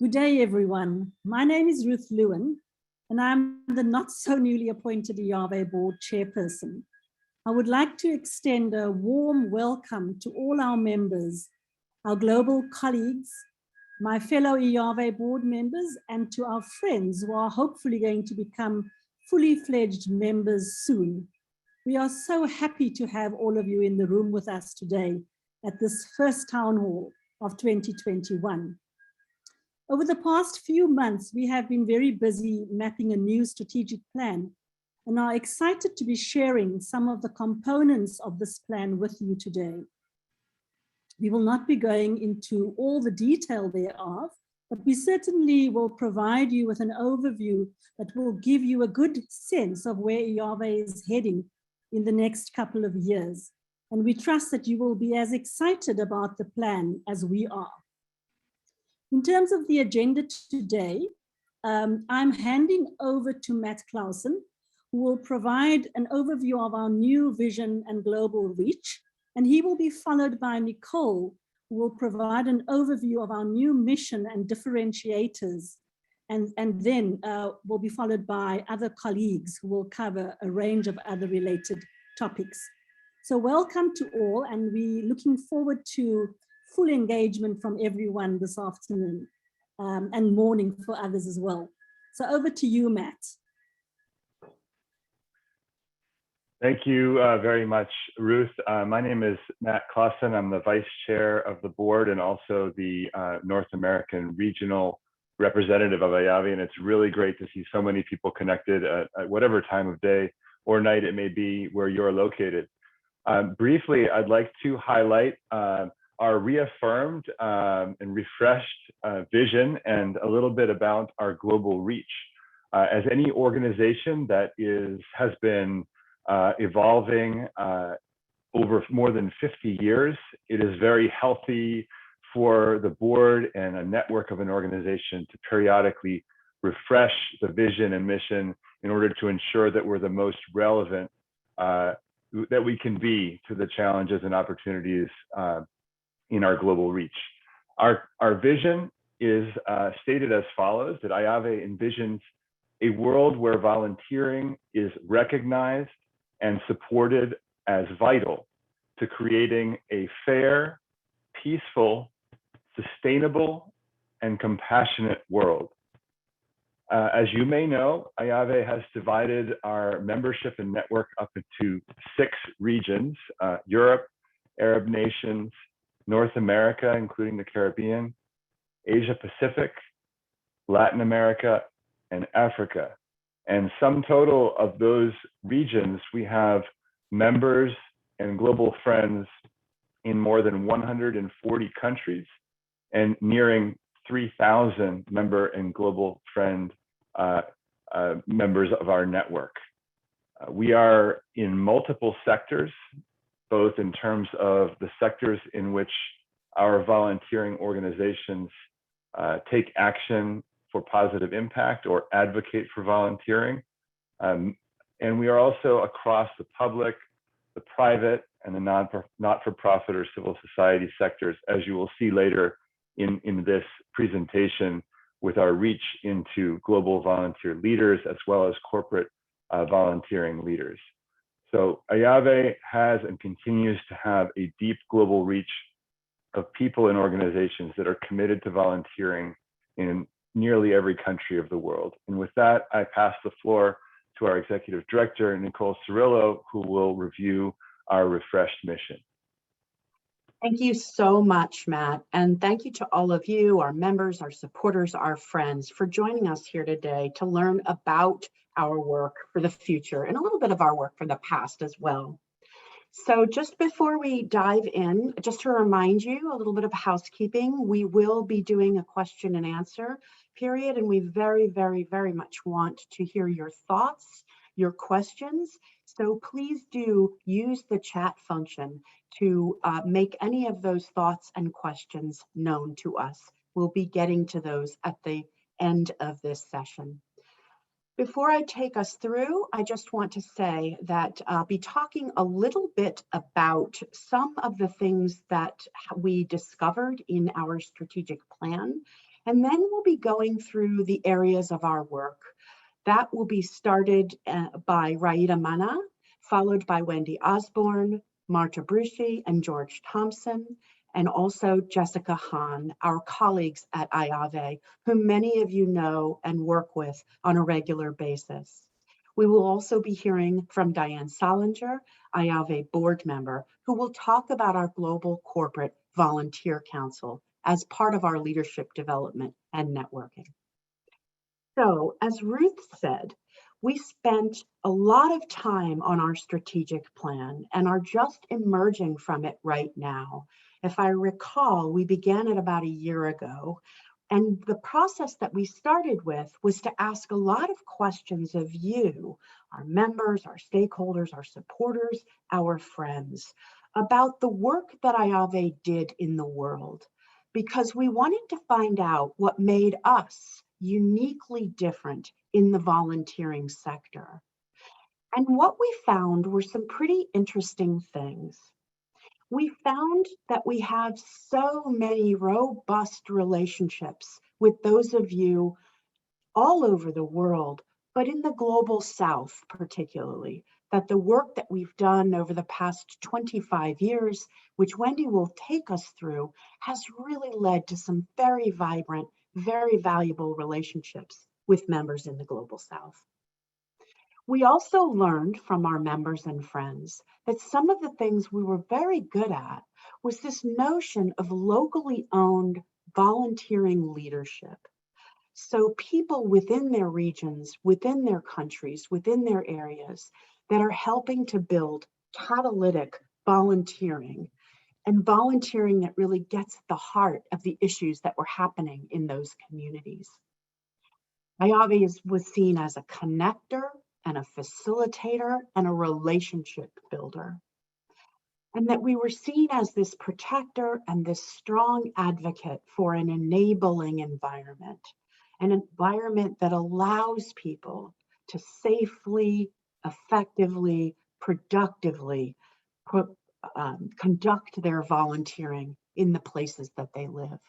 Good day, everyone. My name is Ruth Lewin, and I'm the not so newly appointed IAVE board chairperson. I would like to extend a warm welcome to all our members, our global colleagues, my fellow IAVE board members, and to our friends who are hopefully going to become fully fledged members soon. We are so happy to have all of you in the room with us today at this first town hall of 2021. Over the past few months, we have been very busy mapping a new strategic plan and are excited to be sharing some of the components of this plan with you today. We will not be going into all the detail thereof, but we certainly will provide you with an overview that will give you a good sense of where IAVE is heading in the next couple of years. And we trust that you will be as excited about the plan as we are. In terms of the agenda today, I'm handing over to Matt Clausen, who will provide an overview of our new vision and global reach. And he will be followed by Nicole, who will provide an overview of our new mission and differentiators. And then will be followed by other colleagues who will cover a range of other related topics. So welcome to all, and we're looking forward to full engagement from everyone this afternoon and morning for others as well. So over to you, Matt. Thank you very much, Ruth. My name is Matt Clausen. I'm the vice chair of the board and also the North American regional representative of IAVE, and it's really great to see so many people connected at whatever time of day or night it may be where you're located. Briefly, I'd like to highlight our reaffirmed and refreshed vision and a little bit about our global reach. As any organization that has been evolving over more than 50 years, it is very healthy for the board and a network of an organization to periodically refresh the vision and mission in order to ensure that we're the most relevant that we can be to the challenges and opportunities in our global reach. Our vision is stated as follows, that IAVE envisions a world where volunteering is recognized and supported as vital to creating a fair, peaceful, sustainable, and compassionate world. As you may know, IAVE has divided our membership and network up into 6 regions: Europe, Arab nations, North America, including the Caribbean, Asia Pacific, Latin America, and Africa. And sum total of those regions, we have members and global friends in more than 140 countries and nearing 3,000 member and global friend members of our network. We are in multiple sectors, both in terms of the sectors in which our volunteering organizations take action for positive impact or advocate for volunteering. And we are also across the public, the private, and the not-for-profit or civil society sectors, as you will see later in this presentation, with our reach into global volunteer leaders as well as corporate volunteering leaders. So IAVE has and continues to have a deep global reach of people and organizations that are committed to volunteering in nearly every country of the world. And with that, I pass the floor to our Executive Director, Nicole Cirillo, who will review our refreshed mission. Thank you so much, Matt. And thank you to all of you, our members, our supporters, our friends, for joining us here today to learn about our work for the future and a little bit of our work for the past as well. So just before we dive in, just to remind you a little bit of housekeeping, we will be doing a question and answer period, and we very, very, very much want to hear your thoughts, your questions. So please do use the chat function to make any of those thoughts and questions known to us. We'll be getting to those at the end of this session. Before I take us through, I just want to say that I'll be talking a little bit about some of the things that we discovered in our strategic plan And then we'll be going through the areas of our work. That will be started by Raida Mana, followed by Wendy Osborne, Marta Bruschi, and George Thompson, and also Jessica Hahn, our colleagues at IAVE, whom many of you know and work with on a regular basis. We will also be hearing from Diane Solinger, IAVE board member, who will talk about our Global Corporate Volunteer Council as part of our leadership development and networking. So, as Ruth said, we spent a lot of time on our strategic plan and are just emerging from it right now. If I recall, we began it about a year ago, and the process that we started with was to ask a lot of questions of you, our members, our stakeholders, our supporters, our friends, about the work that IAVE did in the world, because we wanted to find out what made us uniquely different in the volunteering sector. And what we found were some pretty interesting things. We found that we have so many robust relationships with those of you all over the world, but in the global South particularly, that the work that we've done over the past 25 years, which Wendy will take us through, has really led to some very vibrant, very valuable relationships with members in the global South. We also learned from our members and friends that some of the things we were very good at was this notion of locally owned volunteering leadership. So people within their regions, within their countries, within their areas that are helping to build catalytic volunteering, and volunteering that really gets at the heart of the issues that were happening in those communities. IAVE was seen as a connector and a facilitator and a relationship builder. And that we were seen as this protector and this strong advocate for an enabling environment, an environment that allows people to safely, effectively, productively conduct their volunteering in the places that they live.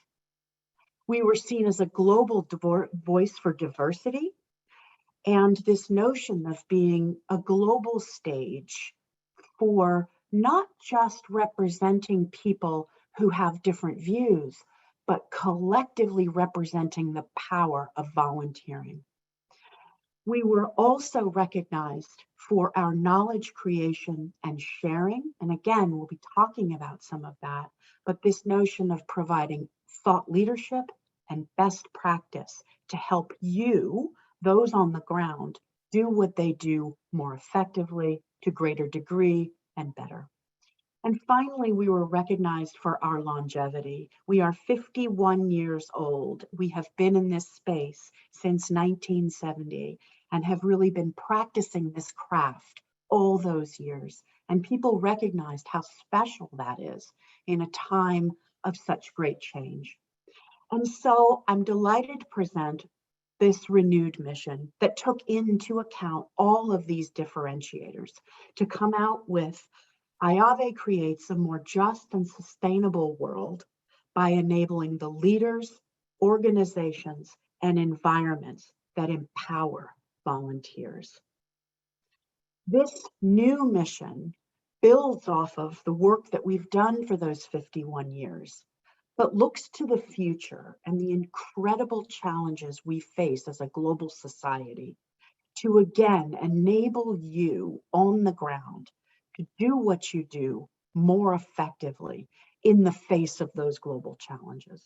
We were seen as a global voice for diversity, and this notion of being a global stage for not just representing people who have different views, but collectively representing the power of volunteering. We were also recognized for our knowledge creation and sharing. And again, we'll be talking about some of that, but this notion of providing thought leadership and best practice to help you, those on the ground, do what they do more effectively, to greater degree, and better. And finally, we were recognized for our longevity. We are 51 years old. We have been in this space since 1970 and have really been practicing this craft all those years. And people recognized how special that is in a time of such great change. And so I'm delighted to present this renewed mission that took into account all of these differentiators to come out with IAVE creates a more just and sustainable world by enabling the leaders, organizations, and environments that empower volunteers. This new mission builds off of the work that we've done for those 51 years, but looks to the future and the incredible challenges we face as a global society to again enable you on the ground to do what you do more effectively in the face of those global challenges.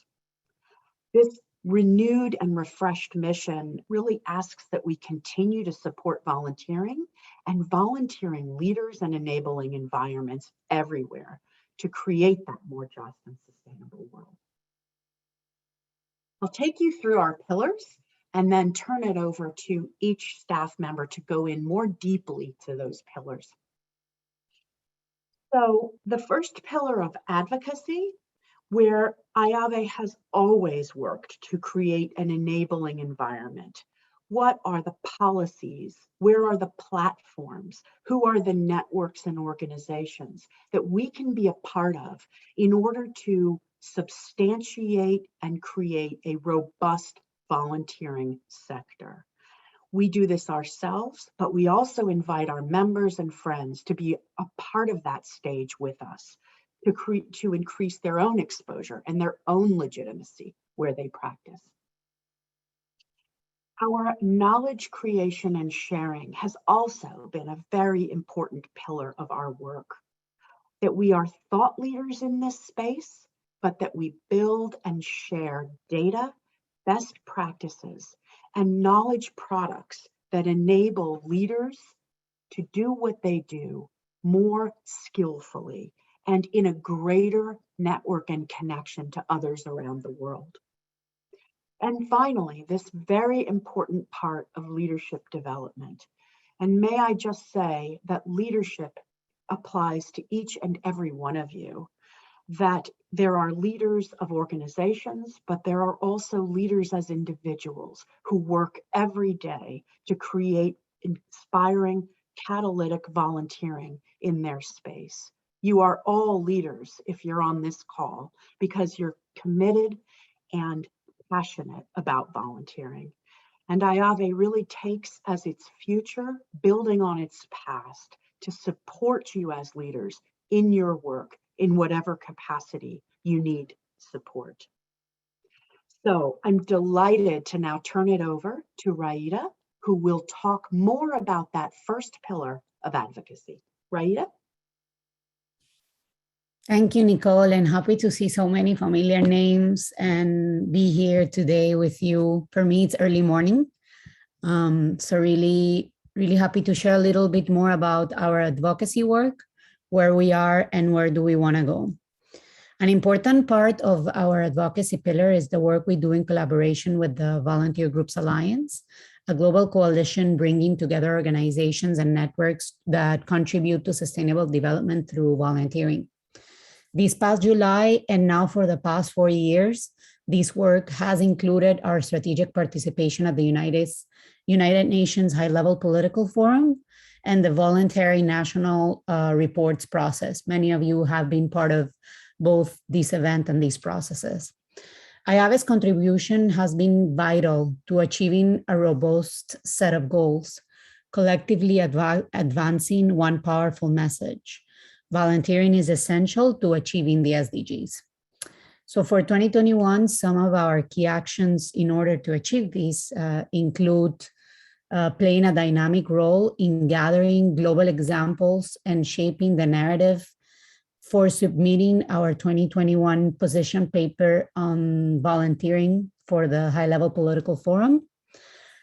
This renewed and refreshed mission really asks that we continue to support volunteering and volunteering leaders and enabling environments everywhere to create that more just and sustainable world. I'll take you through our pillars and then turn it over to each staff member to go in more deeply to those pillars. So the first pillar of advocacy, where IAVE has always worked to create an enabling environment. What are the policies? Where are the platforms? Who are the networks and organizations that we can be a part of in order to substantiate and create a robust volunteering sector. We do this ourselves, but we also invite our members and friends to be a part of that stage with us, to increase their own exposure and their own legitimacy where they practice. Our knowledge creation and sharing has also been a very important pillar of our work, that we are thought leaders in this space, but that we build and share data, best practices, and knowledge products that enable leaders to do what they do more skillfully and in a greater network and connection to others around the world. And finally, this very important part of leadership development. And may I just say that leadership applies to each and every one of you, that there are leaders of organizations, but there are also leaders as individuals who work every day to create inspiring, catalytic volunteering in their space. You are all leaders if you're on this call because you're committed and passionate about volunteering. And IAVE really takes as its future, building on its past, to support you as leaders in your work in whatever capacity you need support. So I'm delighted to now turn it over to Raida, who will talk more about that first pillar of advocacy. Raida? Thank you, Nicole, and happy to see so many familiar names and be here today with you. For me, it's early morning. So really happy to share a little bit more about our advocacy work, where we are and where do we want to go. An important part of our advocacy pillar is the work we do in collaboration with the Volunteer Groups Alliance, a global coalition bringing together organizations and networks that contribute to sustainable development through volunteering. This past July, and now for the past 4 years, this work has included our strategic participation at the United Nations High-Level Political Forum and the voluntary national reports process. Many of you have been part of both this event and these processes. IAVE's contribution has been vital to achieving a robust set of goals, collectively advancing one powerful message. Volunteering is essential to achieving the SDGs. So for 2021, some of our key actions in order to achieve these include playing a dynamic role in gathering global examples and shaping the narrative for submitting our 2021 position paper on volunteering for the High-Level Political Forum,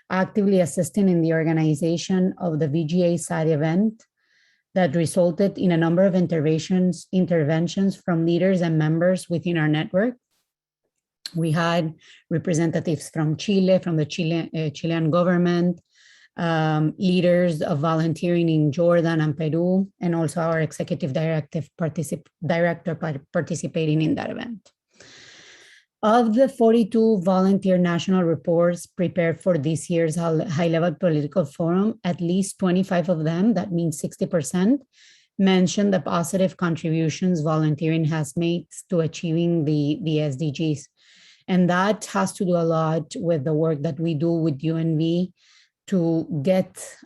actively assisting in the organization of the VGA side event that resulted in a number of interventions from leaders and members within our network. We had representatives from Chile, from the Chilean government, leaders of volunteering in Jordan and Peru, and also our executive director participating in that event. Of the 42 volunteer national reports prepared for this year's High-Level Political Forum, at least 25 of them, that means 60%, mention the positive contributions volunteering has made to achieving the SDGs. And that has to do a lot with the work that we do with UNV to get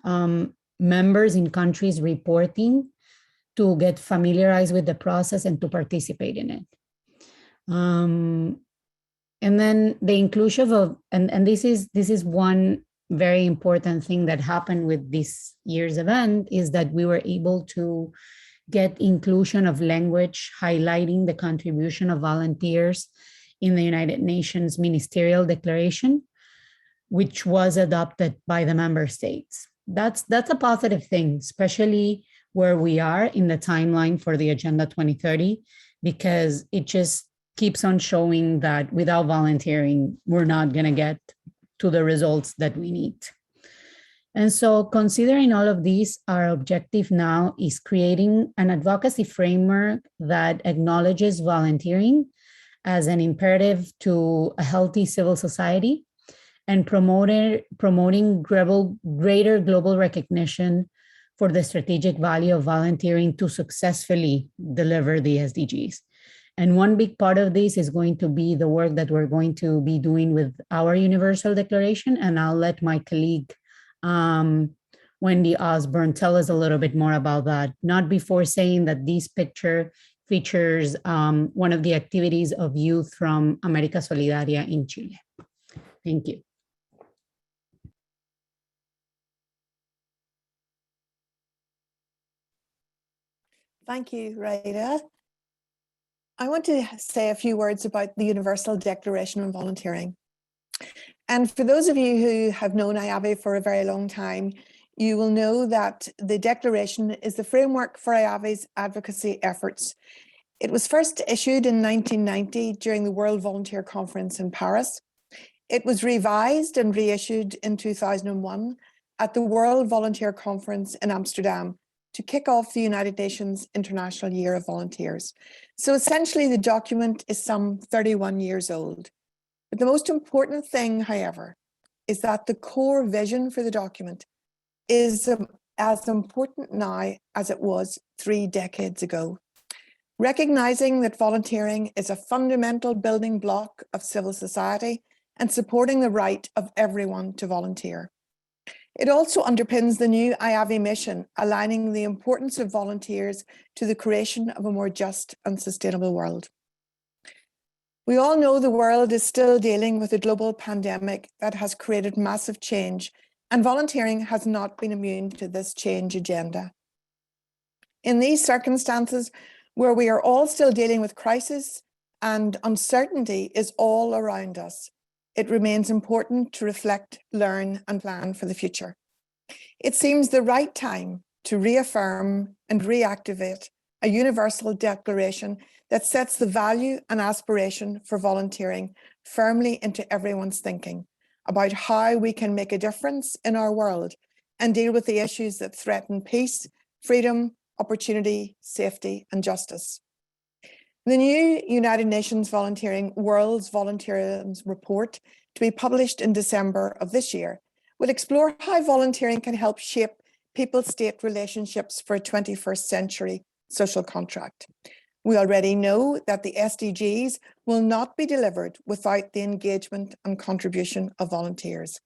members in countries reporting, to get familiarized with the process and to participate in it. And then the inclusion of, and this is one very important thing that happened with this year's event, is that we were able to get inclusion of language highlighting the contribution of volunteers in the United Nations Ministerial Declaration, which was adopted by the member states. That's a positive thing, especially where we are in the timeline for the Agenda 2030, because it just keeps on showing that without volunteering, we're not going to get to the results that we need. And so considering all of these, our objective now is creating an advocacy framework that acknowledges volunteering as an imperative to a healthy civil society and promoting greater global recognition for the strategic value of volunteering to successfully deliver the SDGs. And one big part of this is going to be the work that we're going to be doing with our Universal Declaration. And I'll let my colleague, Wendy Osborne, tell us a little bit more about that. Not before saying that this picture features one of the activities of youth from América Solidaria in Chile. Thank you. Thank you, Raida. I want to say a few words about the Universal Declaration on Volunteering. And for those of you who have known IAVE for a very long time, you will know that the Declaration is the framework for IAVE's advocacy efforts. It was first issued in 1990 during the World Volunteer Conference in Paris. It was revised and reissued in 2001 at the World Volunteer Conference in Amsterdam to kick off the United Nations International Year of Volunteers. So essentially the document is some 31 years old. But the most important thing, however, is that the core vision for the document is as important now as it was 3 decades ago. Recognizing that volunteering is a fundamental building block of civil society and supporting the right of everyone to volunteer. It also underpins the new IAVE mission, aligning the importance of volunteers to the creation of a more just and sustainable world. We all know the world is still dealing with a global pandemic that has created massive change, and volunteering has not been immune to this change agenda. In these circumstances, where we are all still dealing with crisis and uncertainty is all around us, it remains important to reflect, learn, and plan for the future. It seems the right time to reaffirm and reactivate a universal declaration that sets the value and aspiration for volunteering firmly into everyone's thinking about how we can make a difference in our world and deal with the issues that threaten peace, freedom, opportunity, safety, and justice. The new United Nations World's Volunteerism Report, to be published in December of this year, will explore how volunteering can help shape people-state relationships for a 21st century social contract. We already know that the SDGs will not be delivered without the engagement and contribution of volunteers.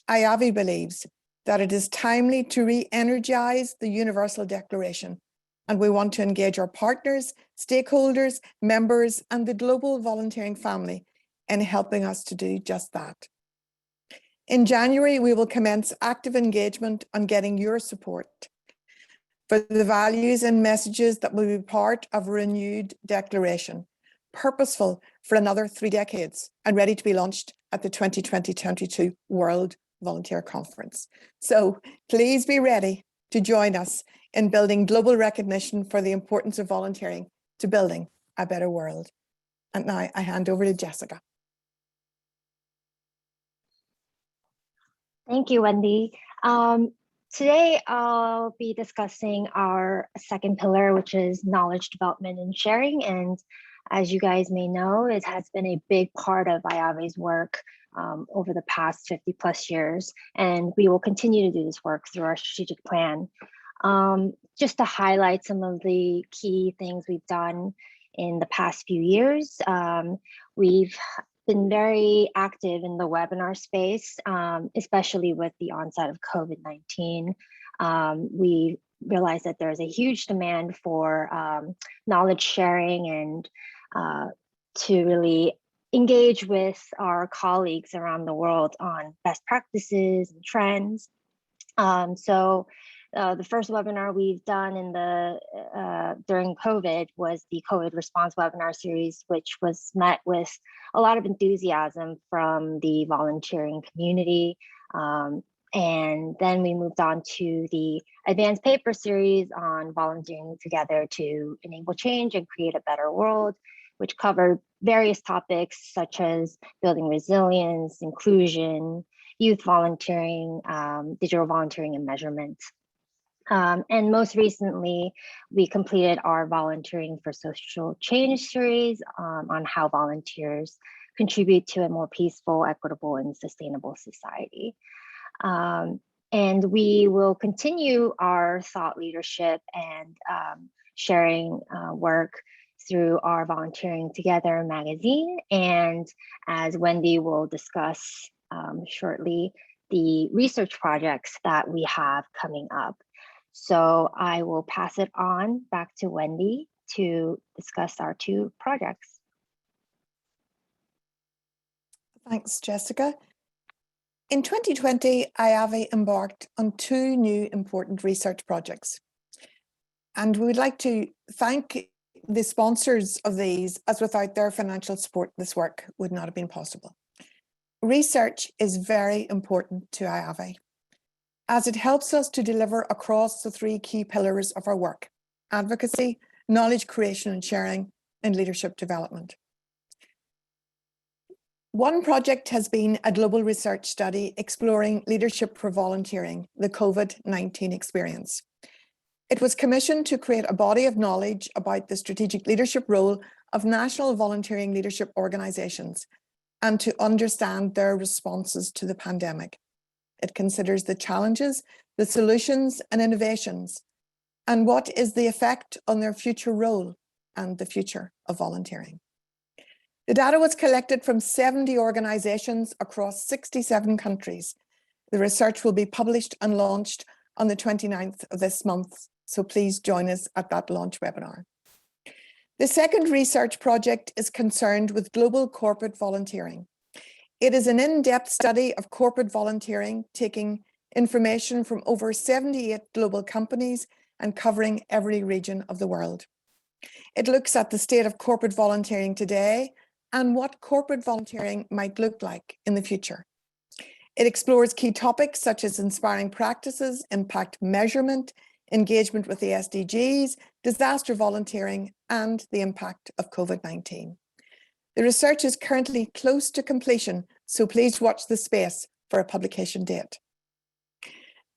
IAVE believes that it is timely to re-energize the Universal Declaration, and we want to engage our partners, stakeholders, members, and the global volunteering family in helping us to do just that. In January, we will commence active engagement on getting your support for the values and messages that will be part of a renewed declaration, purposeful for another 3 decades and ready to be launched at the 2022 World Volunteer Conference. So please be ready to join us in building global recognition for the importance of volunteering to building a better world. And now I hand over to Jessica. Thank you, Wendy. Today, I'll be discussing our second pillar, which is knowledge development and sharing. And as you guys may know, it has been a big part of IAVE's work over the past 50+ years. And we will continue to do this work through our strategic plan. Just to highlight some of the key things we've done in the past few years, we've been very active in the webinar space, especially with the onset of COVID-19. We realized that there's a huge demand for knowledge sharing and to really engage with our colleagues around the world on best practices and trends. The first webinar we've done in during COVID was the COVID response webinar series, which was met with a lot of enthusiasm from the volunteering community. And then we moved on to the advanced paper series on volunteering together to enable change and create a better world, which covered various topics such as building resilience, inclusion, youth volunteering, digital volunteering, and measurement. And most recently, we completed our Volunteering for Social Change series on how volunteers contribute to a more peaceful, equitable, and sustainable society. And we will continue our thought leadership and sharing work through our Volunteering Together magazine, and as Wendy will discuss shortly, the research projects that we have coming up. So I will pass it on back to Wendy to discuss our two projects. Thanks, Jessica. In 2020, IAVE embarked on two new important research projects. And we would like to thank the sponsors of these, as without their financial support, this work would not have been possible. Research is very important to IAVE, as it helps us to deliver across the three key pillars of our work: advocacy, knowledge creation and sharing, and leadership development. One project has been a global research study exploring leadership for volunteering, the COVID-19 experience. It was commissioned to create a body of knowledge about the strategic leadership role of national volunteering leadership organizations and to understand their responses to the pandemic. It considers the challenges, the solutions and innovations, and what is the effect on their future role and the future of volunteering. The data was collected from 70 organizations across 67 countries. The research will be published and launched on the 29th of this month, so please join us at that launch webinar. The second research project is concerned with global corporate volunteering. It is an in-depth study of corporate volunteering, taking information from over 78 global companies and covering every region of the world. It looks at the state of corporate volunteering today and what corporate volunteering might look like in the future. It explores key topics such as inspiring practices, impact measurement, engagement with the SDGs, disaster volunteering, and the impact of COVID-19. The research is currently close to completion, so please watch the space for a publication date.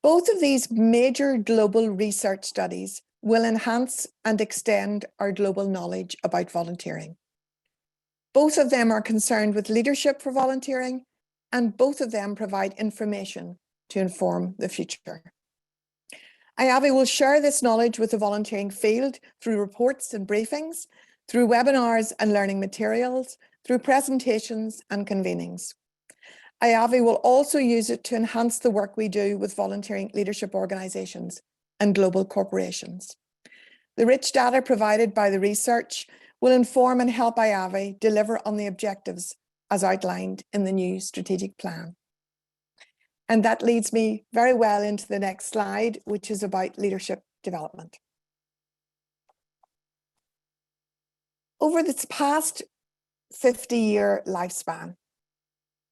Both of these major global research studies will enhance and extend our global knowledge about volunteering. Both of them are concerned with leadership for volunteering, and both of them provide information to inform the future. IAVE will share this knowledge with the volunteering field through reports and briefings, through webinars and learning materials, through presentations and convenings. IAVE will also use it to enhance the work we do with volunteering leadership organizations and global corporations. The rich data provided by the research will inform and help IAVE deliver on the objectives as outlined in the new strategic plan. And that leads me very well into the next slide, which is about leadership development. Over this past 50-year lifespan,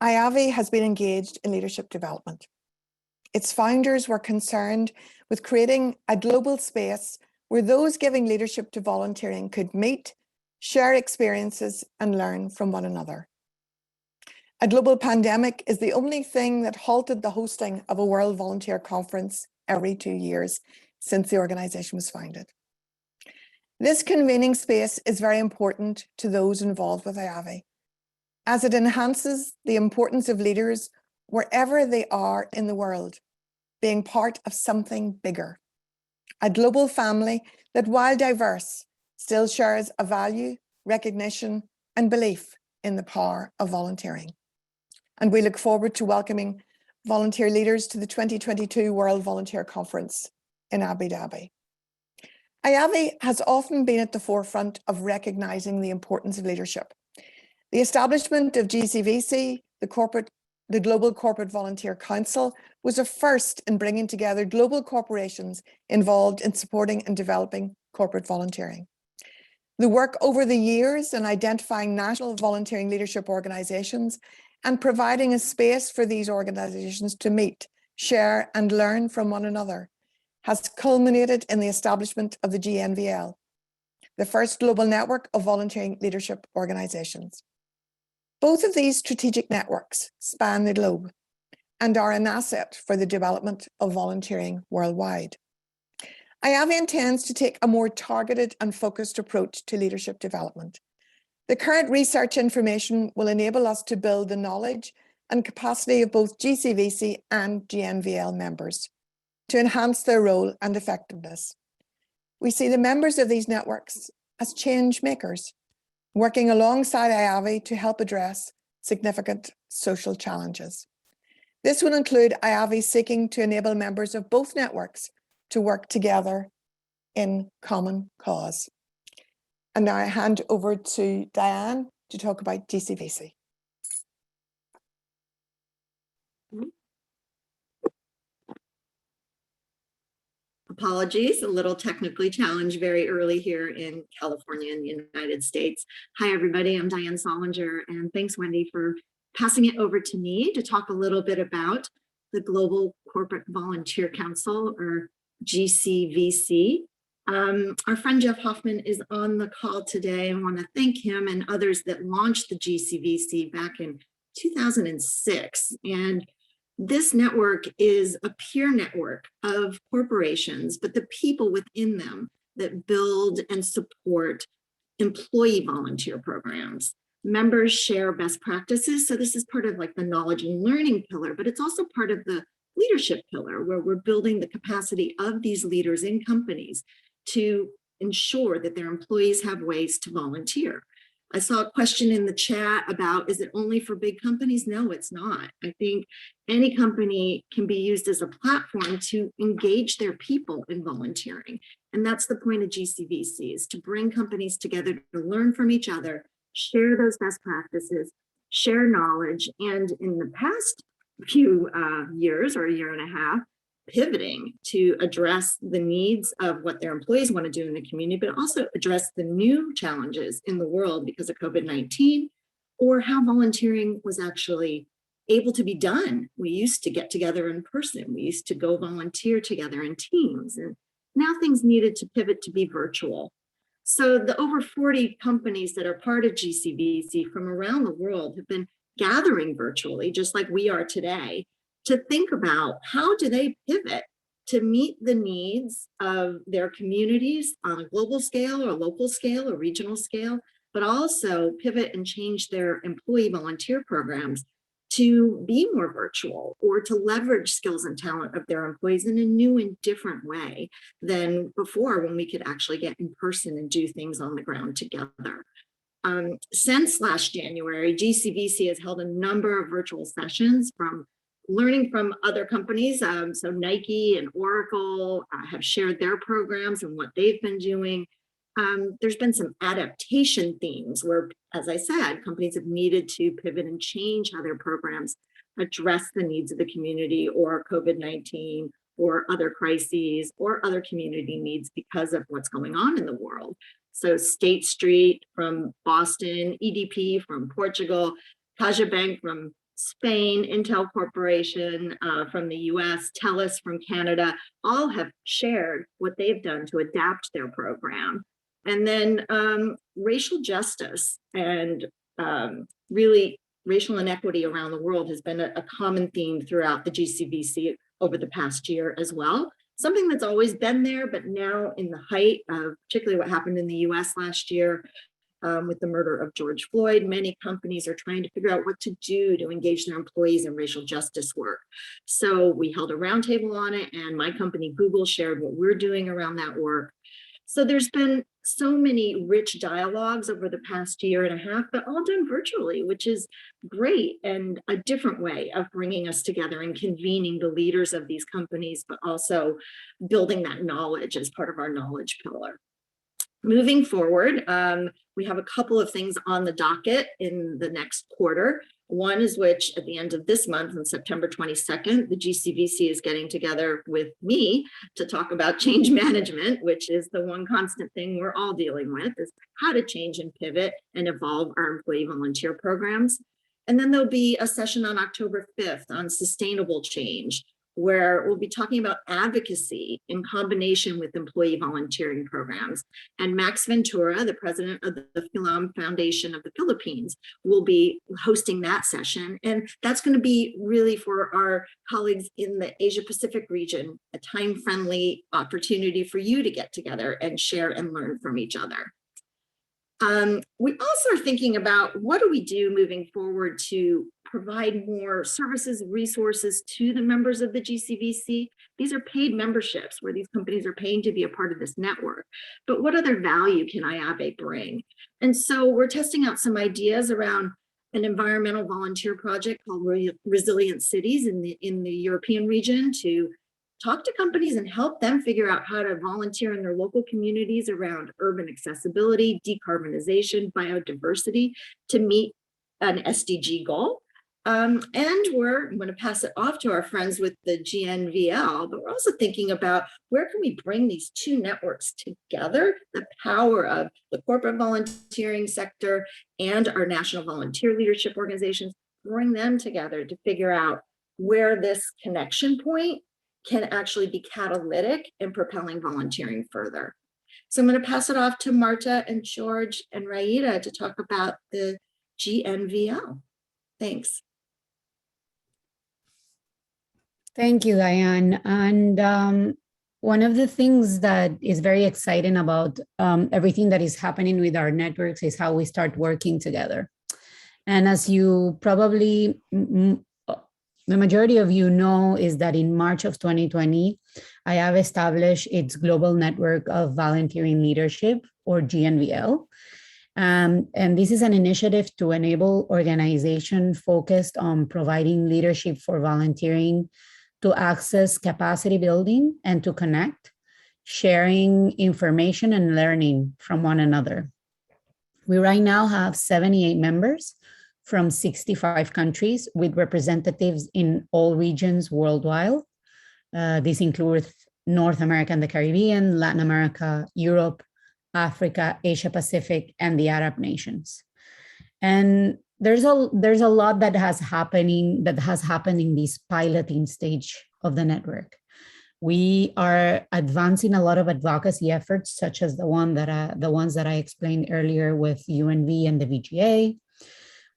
IAVE has been engaged in leadership development. Its founders were concerned with creating a global space where those giving leadership to volunteering could meet, share experiences, and learn from one another. A global pandemic is the only thing that halted the hosting of a World Volunteer Conference every 2 years since the organization was founded. This convening space is very important to those involved with IAVE, as it enhances the importance of leaders wherever they are in the world, being part of something bigger. A global family that, while diverse, still shares a value, recognition, and belief in the power of volunteering. And we look forward to welcoming volunteer leaders to the 2022 World Volunteer Conference in Abu Dhabi. IAVE has often been at the forefront of recognizing the importance of leadership. The establishment of GCVC, the Global Corporate Volunteer Council, was a first in bringing together global corporations involved in supporting and developing corporate volunteering. The work over the years in identifying national volunteering leadership organizations and providing a space for these organizations to meet, share, and learn from one another has culminated in the establishment of the GNVL, the first global network of volunteering leadership organizations. Both of these strategic networks span the globe and are an asset for the development of volunteering worldwide. IAVE intends to take a more targeted and focused approach to leadership development. The current research information will enable us to build the knowledge and capacity of both GCVC and GNVL members to enhance their role and effectiveness. We see the members of these networks as change makers, working alongside IAVE to help address significant social challenges. This will include IAVE seeking to enable members of both networks to work together in common cause. And now I hand over to Diane to talk about GCVC. Apologies, a little technically challenged very early here in California in the United States. Hi, everybody, I'm Diane Solinger, and thanks, Wendy, for passing it over to me to talk a little bit about the Global Corporate Volunteer Council, or GCVC. Our friend Jeff Hoffman is on the call today. I want to thank him and others that launched the GCVC back in 2006. And this network is a peer network of corporations, but the people within them that build and support employee volunteer programs. Members share best practices. So this is part of like the knowledge and learning pillar, but it's also part of the leadership pillar, where we're building the capacity of these leaders in companies to ensure that their employees have ways to volunteer. I saw a question in the chat about, is it only for big companies? No, it's not. I think any company can be used as a platform to engage their people in volunteering. And that's the point of GCVC, is to bring companies together to learn from each other, share those best practices, share knowledge. And in the past few years, or a year and a half, pivoting to address the needs of what their employees want to do in the community, but also address the new challenges in the world because of COVID-19, or how volunteering was actually able to be done. We used to get together in person. We used to go volunteer together in teams, and now things needed to pivot to be virtual. So the over 40 companies that are part of GCVC from around the world have been gathering virtually, just like we are today, to think about how do they pivot to meet the needs of their communities on a global scale or local scale or regional scale, but also pivot and change their employee volunteer programs to be more virtual, or to leverage skills and talent of their employees in a new and different way than before, when we could actually get in person and do things on the ground together. Since last January, GCVC has held a number of virtual sessions from learning from other companies. So Nike and Oracle have shared their programs and what they've been doing. There's been some adaptation themes where, as I said, companies have needed to pivot and change how their programs address the needs of the community, or COVID-19, or other crises, or other community needs because of what's going on in the world. So State Street from Boston, EDP from Portugal, CaixaBank from Spain, Intel Corporation from the US, TELUS from Canada, all have shared what they've done to adapt their program. And then racial justice and really racial inequity around the world has been a common theme throughout the GCVC over the past year as well. Something that's always been there, but now in the height of particularly what happened in the US last year, with the murder of George Floyd, many companies are trying to figure out what to do to engage their employees in racial justice work. So we held a roundtable on it, and my company, Google, shared what we're doing around that work. So there's been so many rich dialogues over the past year and a half, but all done virtually, which is great, and a different way of bringing us together and convening the leaders of these companies, but also building that knowledge as part of our knowledge pillar. Moving forward, we have a couple of things on the docket in the next quarter. One is which at the end of this month, on September 22nd, the GCVC is getting together with me to talk about change management, which is the one constant thing we're all dealing with, is how to change and pivot and evolve our employee volunteer programs. And then there'll be a session on October 5th on sustainable change, where we'll be talking about advocacy in combination with employee volunteering programs. And Max Ventura, the president of the Philam Foundation of the Philippines, will be hosting that session. And that's going to be really for our colleagues in the Asia Pacific region, a time-friendly opportunity for you to get together and share and learn from each other. We also are thinking about what do we do moving forward to provide more services, resources to the members of the GCVC. These are paid memberships where these companies are paying to be a part of this network. But what other value can IAVE bring? And so we're testing out some ideas around an environmental volunteer project called Resilient Cities in the European region to talk to companies and help them figure out how to volunteer in their local communities around urban accessibility, decarbonization, biodiversity to meet an SDG goal. And I'm going to pass it off to our friends with the GNVL, but we're also thinking about where can we bring these two networks together, the power of the corporate volunteering sector and our national volunteer leadership organizations, bring them together to figure out where this connection point can actually be catalytic in propelling volunteering further. So I'm going to pass it off to Marta and George and Raida to talk about the GNVL. Thanks. Thank you, Diane. And one of the things that is very exciting about everything that is happening with our networks is how we start working together. And as you probably, the majority of you know, is that in March of 2020, IAVE established its Global Network of Volunteering Leadership, or GNVL. And this is an initiative to enable organizations focused on providing leadership for volunteering to access capacity building and to connect, sharing information and learning from one another. We right now have 78 members from 65 countries with representatives in all regions worldwide. This includes North America and the Caribbean, Latin America, Europe, Africa, Asia Pacific, and the Arab nations. And there's a lot that has happened in this piloting stage of the network. We are advancing a lot of advocacy efforts, such as the ones that I explained earlier with UNV and the VGA.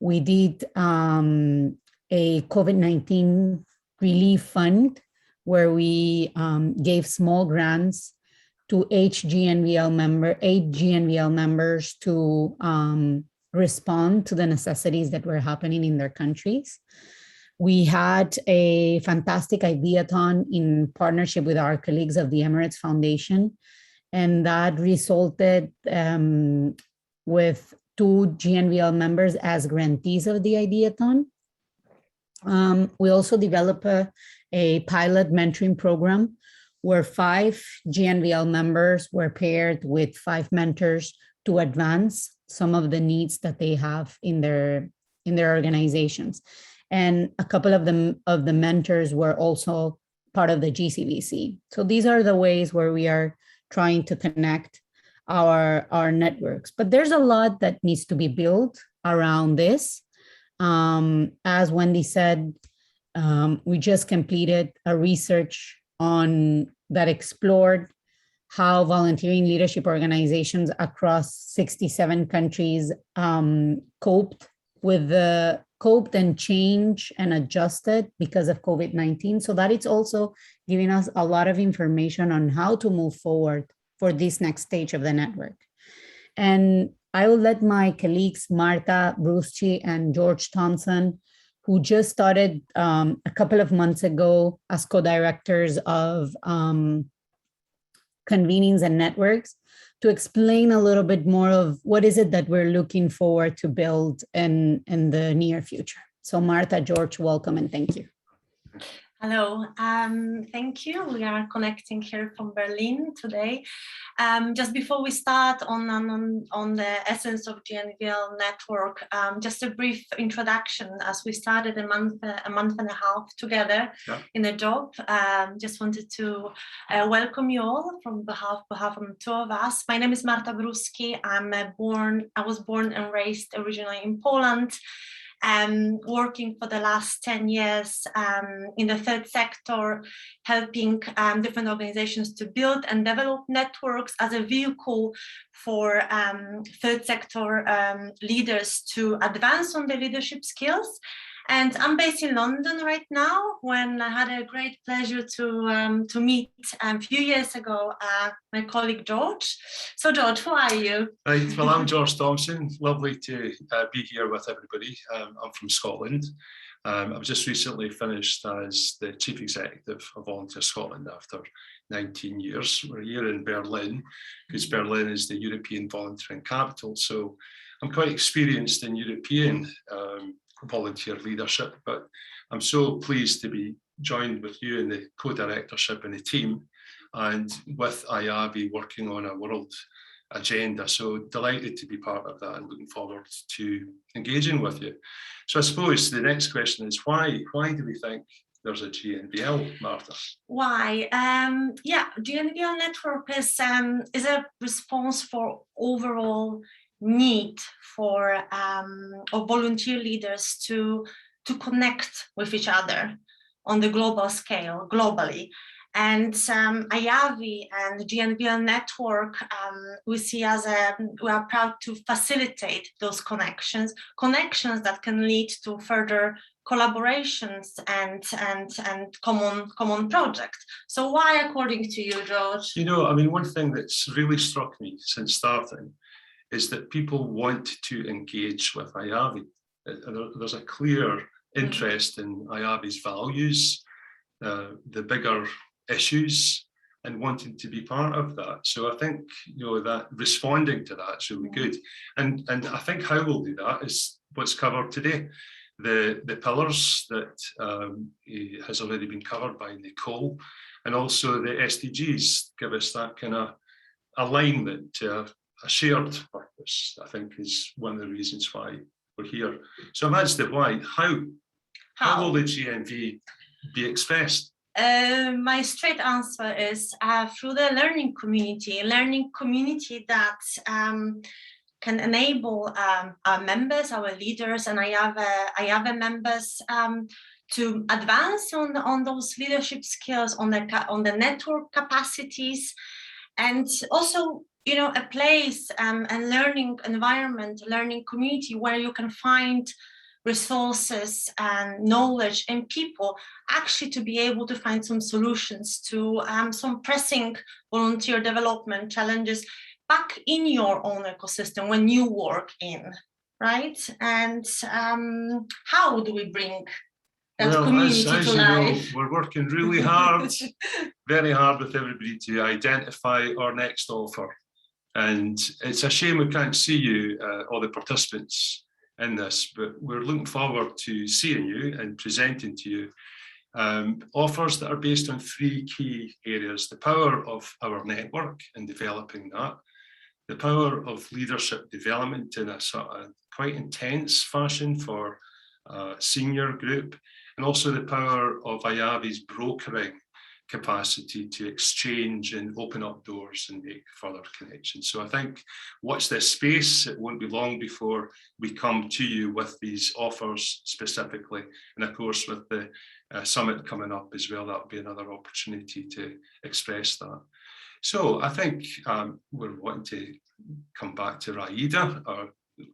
We did a COVID-19 relief fund where we gave small grants to 8 GNVL members to respond to the necessities that were happening in their countries. We had a fantastic ideathon in partnership with our colleagues of the Emirates Foundation, and that resulted with 2 GNVL members as grantees of the ideathon. We also developed a pilot mentoring program where 5 GNVL members were paired with 5 mentors to advance some of the needs that they have in their organizations. And a couple of the mentors were also part of the GCVC. So these are the ways where we are trying to connect our networks. But there's a lot that needs to be built around this. As Wendy said, we just completed a research that explored how volunteering leadership organizations across 67 countries coped and changed and adjusted because of COVID-19. So that it's also giving us a lot of information on how to move forward for this next stage of the network. And I will let my colleagues, Marta Bruschi and George Thompson, who just started a couple of months ago as co-directors of convenings and networks, to explain a little bit more of what is it that we're looking forward to build in the near future. So Marta, George, welcome and thank you. Hello, thank you. We are connecting here from Berlin today. Just before we start on the essence of GNVL network, just a brief introduction as we started a month and a half together in a job. Just wanted to welcome you all from behalf of the 2 of us. My name is Marta Bruschi. I was born and raised originally in Poland. Working for the last 10 years in the third sector, helping different organizations to build and develop networks as a vehicle for third sector leaders to advance on their leadership skills And I'm based in London right now, when I had a great pleasure to meet a few years ago my colleague George. So George, who are you? Right, well, I'm George Thompson. Lovely to be here with everybody. I'm from Scotland. I've just recently finished as the Chief Executive of Volunteer Scotland after 19 years. We're here in Berlin, because Berlin is the European volunteering capital. So I'm quite experienced in European volunteer leadership, but I'm so pleased to be joined with you in the co-directorship and the team, and with IAVE working on a world agenda. So delighted to be part of that and looking forward to engaging with you. So I suppose the next question is why do we think there's a GNVL, Martha? Why? Yeah, GNVL network is a response for overall need for volunteer leaders to connect with each other on the global scale, globally. And IAVE and the GNVL network, we see as we are proud to facilitate those connections that can lead to further collaborations and common projects. So why, according to you, George? You know, I mean, one thing that's really struck me since starting is that people want to engage with IAVE. There's a clear interest in IAVE's values, the bigger issues, and wanting to be part of that. So I think, you know, that responding to that's really good. And I think how we'll do that is what's covered today. The pillars that has already been covered by Nicole, and also the SDGs give us that kind of alignment to a shared purpose, I think, is one of the reasons why we're here. So that's the why. How will the GNV be expressed? My straight answer is through the learning community that can enable our members, our leaders, and IAVE members to advance on those leadership skills, on the network capacities, and also, you know, a place and learning environment, learning community where you can find resources and knowledge and people actually to be able to find some solutions to some pressing volunteer development challenges back in your own ecosystem when you work in, right? And how do we bring that community to life? Know, we're working really hard, very hard with everybody to identify our next offer. And it's a shame we can't see you, all the participants in this, but we're looking forward to seeing you and presenting to you offers that are based on three key areas: the power of our network and developing that, the power of leadership development in a sort of quite intense fashion for a senior group, and also the power of IAVE's brokering capacity to exchange and open up doors and make further connections. So I think watch this space. It won't be long before we come to you with these offers specifically. And of course, with the summit coming up as well, that'll be another opportunity to express that. So I think we're wanting to come back to Raida, our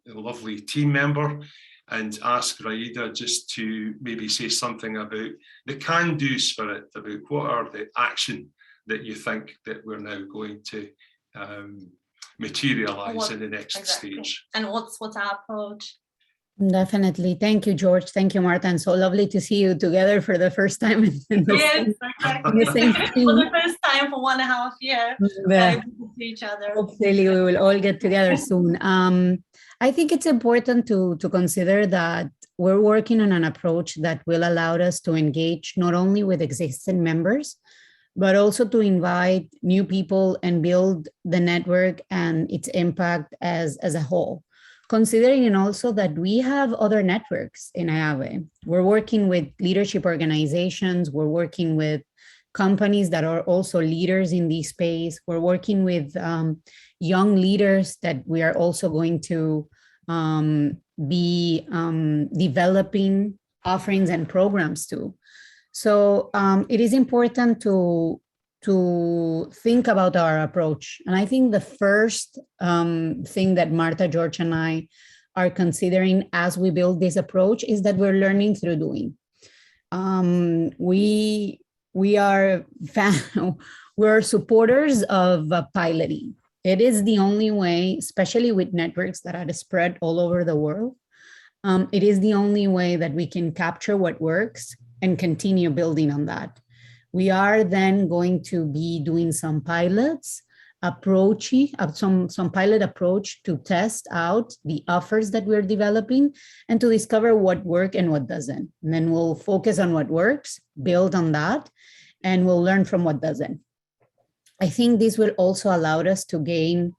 lovely team member, and ask Raida just to maybe say something about the can-do spirit, about what are the action that you think that we're now going to materialize in the next stage. And what's our approach? Definitely. Thank you, George. Thank you, Martha. And so lovely to see you together for the first time in the same team. For the first time for 1.5 years. Yeah. To see each other. Hopefully we will all get together soon. I think it's important to consider that we're working on an approach that will allow us to engage not only with existing members, but also to invite new people and build the network and its impact as a whole. Considering also that we have other networks in IAVE. We're working with leadership organizations, we're working with companies that are also leaders in this space. We're working with young leaders that we are also going to be developing offerings and programs to. So it is important to think about our approach. And I think the first thing that Martha, George, and I are considering as we build this approach is that we're learning through doing. We are we're supporters of piloting. It is the only way, especially with networks that are spread all over the world. It is the only way that we can capture what works and continue building on that. We are then going to be doing some pilots, some pilot approach to test out the offers that we're developing and to discover what works and what doesn't. And then we'll focus on what works, build on that, and we'll learn from what doesn't. I think this will also allow us to gain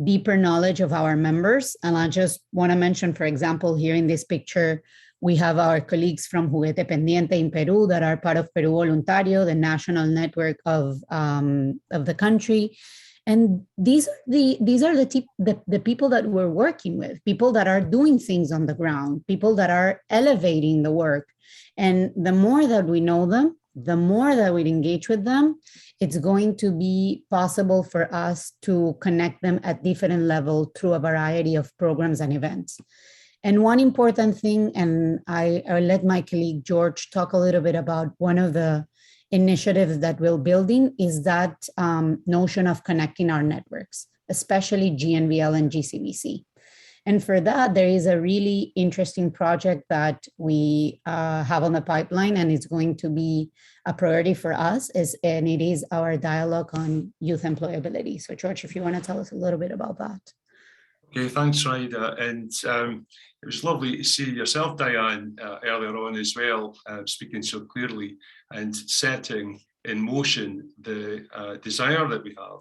deeper knowledge of our members. And I just want to mention, for example, here in this picture, we have our colleagues from Juguete Pendiente in Peru that are part of Peru Voluntario, the national network of the country. And these are the people that we're working with, people that are doing things on the ground, people that are elevating the work. And the more that we know them, the more that we engage with them, it's going to be possible for us to connect them at different levels through a variety of programs and events. And one important thing, and I'll let my colleague George talk a little bit about one of the initiatives that we're building, is that notion of connecting our networks, especially GNVL and GCVC. And for that, there is a really interesting project that we have on the pipeline, and it's going to be a priority for us, and it is our dialogue on youth employability. So George, if you want to tell us a little bit about that. Okay, thanks, Raida. And it was lovely to see yourself, Diane, earlier on as well, speaking so clearly and setting in motion the desire that we have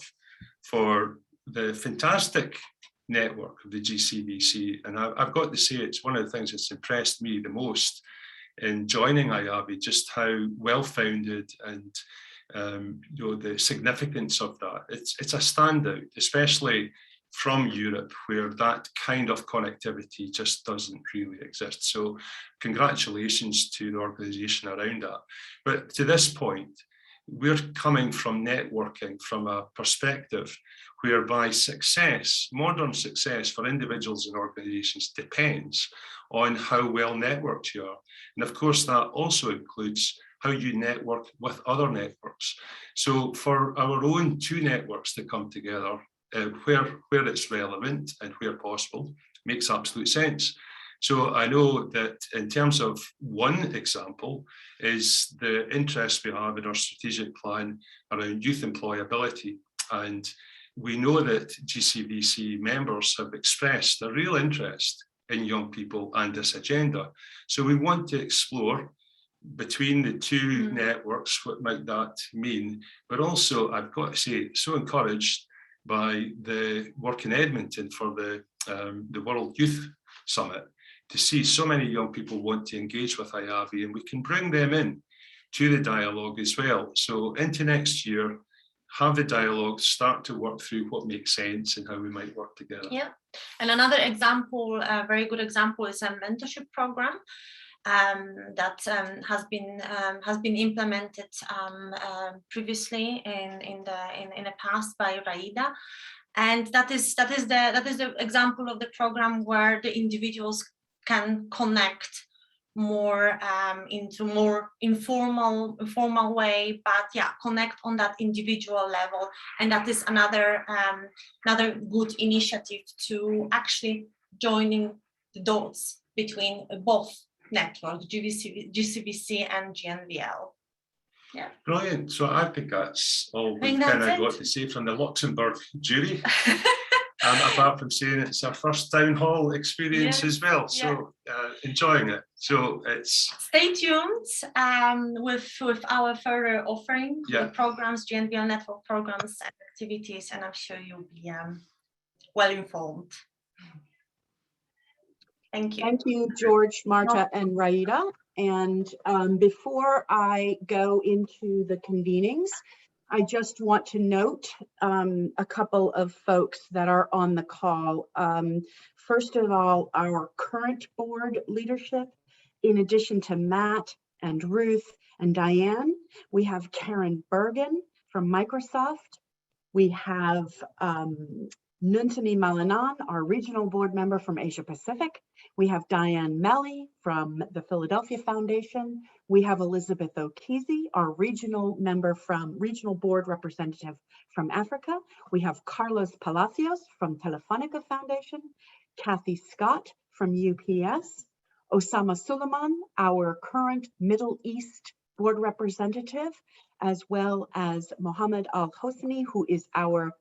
for the fantastic network of the GCVC. And I've got to say, it's one of the things that's impressed me the most in joining IAVE, just how well-founded and the significance of that. It's a standout, especially from Europe, where that kind of connectivity just doesn't really exist. So congratulations to the organisation around that. But to this point, we're coming from networking from a perspective whereby success, modern success for individuals and organisations depends on how well networked you are. And of course, that also includes how you network with other networks. So for our own two networks to come together, where it's relevant and where possible, makes absolute sense. So I know that in terms of one example is the interest we have in our strategic plan around youth employability. And we know that GCVC members have expressed a real interest in young people and this agenda. So we want to explore between the two networks, what might that mean? But also, I've got to say, so encouraged by the work in Edmonton for the World Youth Summit, to see so many young people want to engage with IAVE, and we can bring them in to the dialogue as well. So into next year, have the dialogue, start to work through what makes sense and how we might work together. Yeah, and another example, a very good example, is a mentorship program that has been implemented previously in the past by Raida, and that is the example of the program where the individuals can connect more into more informal way, but yeah, connect on that individual level, and that is another good initiative to actually joining the dots between both networks, GCVC and GNVL. Yeah. Brilliant. So I think that's all we've kind of got to say from the Luxembourg jury. Apart from saying it's our first town hall experience as well, so enjoying it. So it's stay tuned with our further offering, the programs, GNVL network programs and activities, and I'm sure you'll be well informed. Thank you. Thank you, George, Marta, and Raida. And before I go into the convenings, I just want to note a couple of folks that are on the call. First of all, our current board leadership, in addition to Matt and Ruth and Diane, we have Karen Bergen from Microsoft. We have Nuntini Malanan, our regional board member from Asia Pacific. We have Diane Melly from the Philadelphia Foundation. We have Elizabeth O'Keezy, our regional board representative from Africa. We have Carlos Palacios from Telefonica Foundation, Kathy Scott from UPS, Osama Suleiman, our current Middle East board representative, as well as Mohammed Al Hosni, who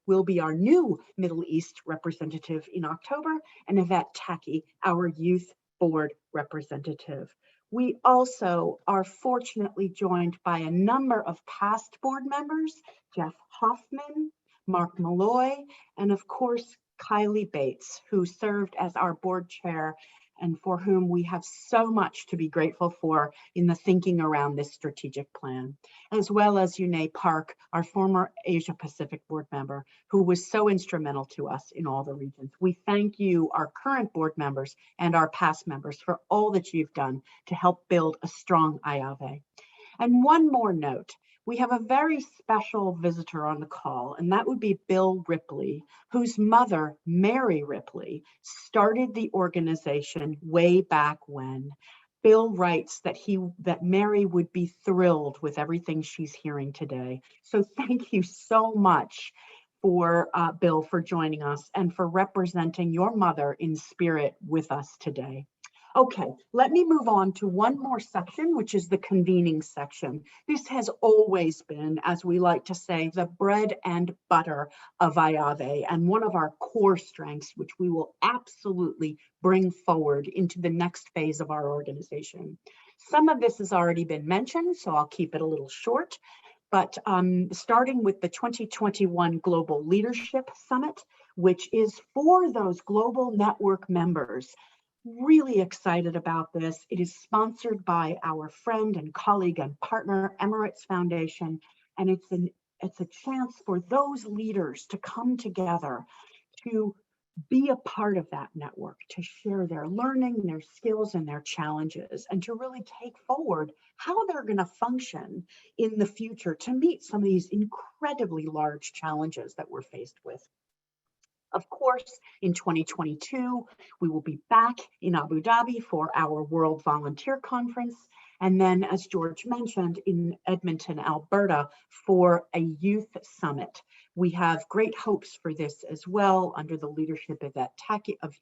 will be our new Middle East representative in October, and Yvette Tacky, our youth board representative. We also are fortunately joined by a number of past board members, Jeff Hoffman, Mark Malloy, and of course, Kylie Bates, who served as our board chair and for whom we have so much to be grateful for in the thinking around this strategic plan, as well as Yunei Park, our former Asia Pacific board member, who was so instrumental to us in all the regions. We thank you, our current board members and our past members, for all that you've done to help build a strong IAVE. And one more note, we have a very special visitor on the call, and that would be Bill Ripley, whose mother, Mary Ripley, started the organization way back when. Bill writes that Mary would be thrilled with everything she's hearing today. So thank you so much for Bill for joining us and for representing your mother in spirit with us today. Okay, let me move on to one more section, which is the convening section. This has always been, as we like to say, the bread and butter of IAVE and one of our core strengths, which we will absolutely bring forward into the next phase of our organization. Some of this has already been mentioned, so I'll keep it a little short. But starting with the 2021 Global Leadership Summit, which is for those global network members. Really excited about this. It is sponsored by our friend and colleague and partner, Emirates Foundation, and it's a chance for those leaders to come together to be a part of that network, to share their learning, their skills, and their challenges, and to really take forward how they're going to function in the future to meet some of these incredibly large challenges that we're faced with. Of course, in 2022, we will be back in Abu Dhabi for our World Volunteer Conference. And then, as George mentioned, in Edmonton, Alberta, for a youth summit. We have great hopes for this as well under the leadership of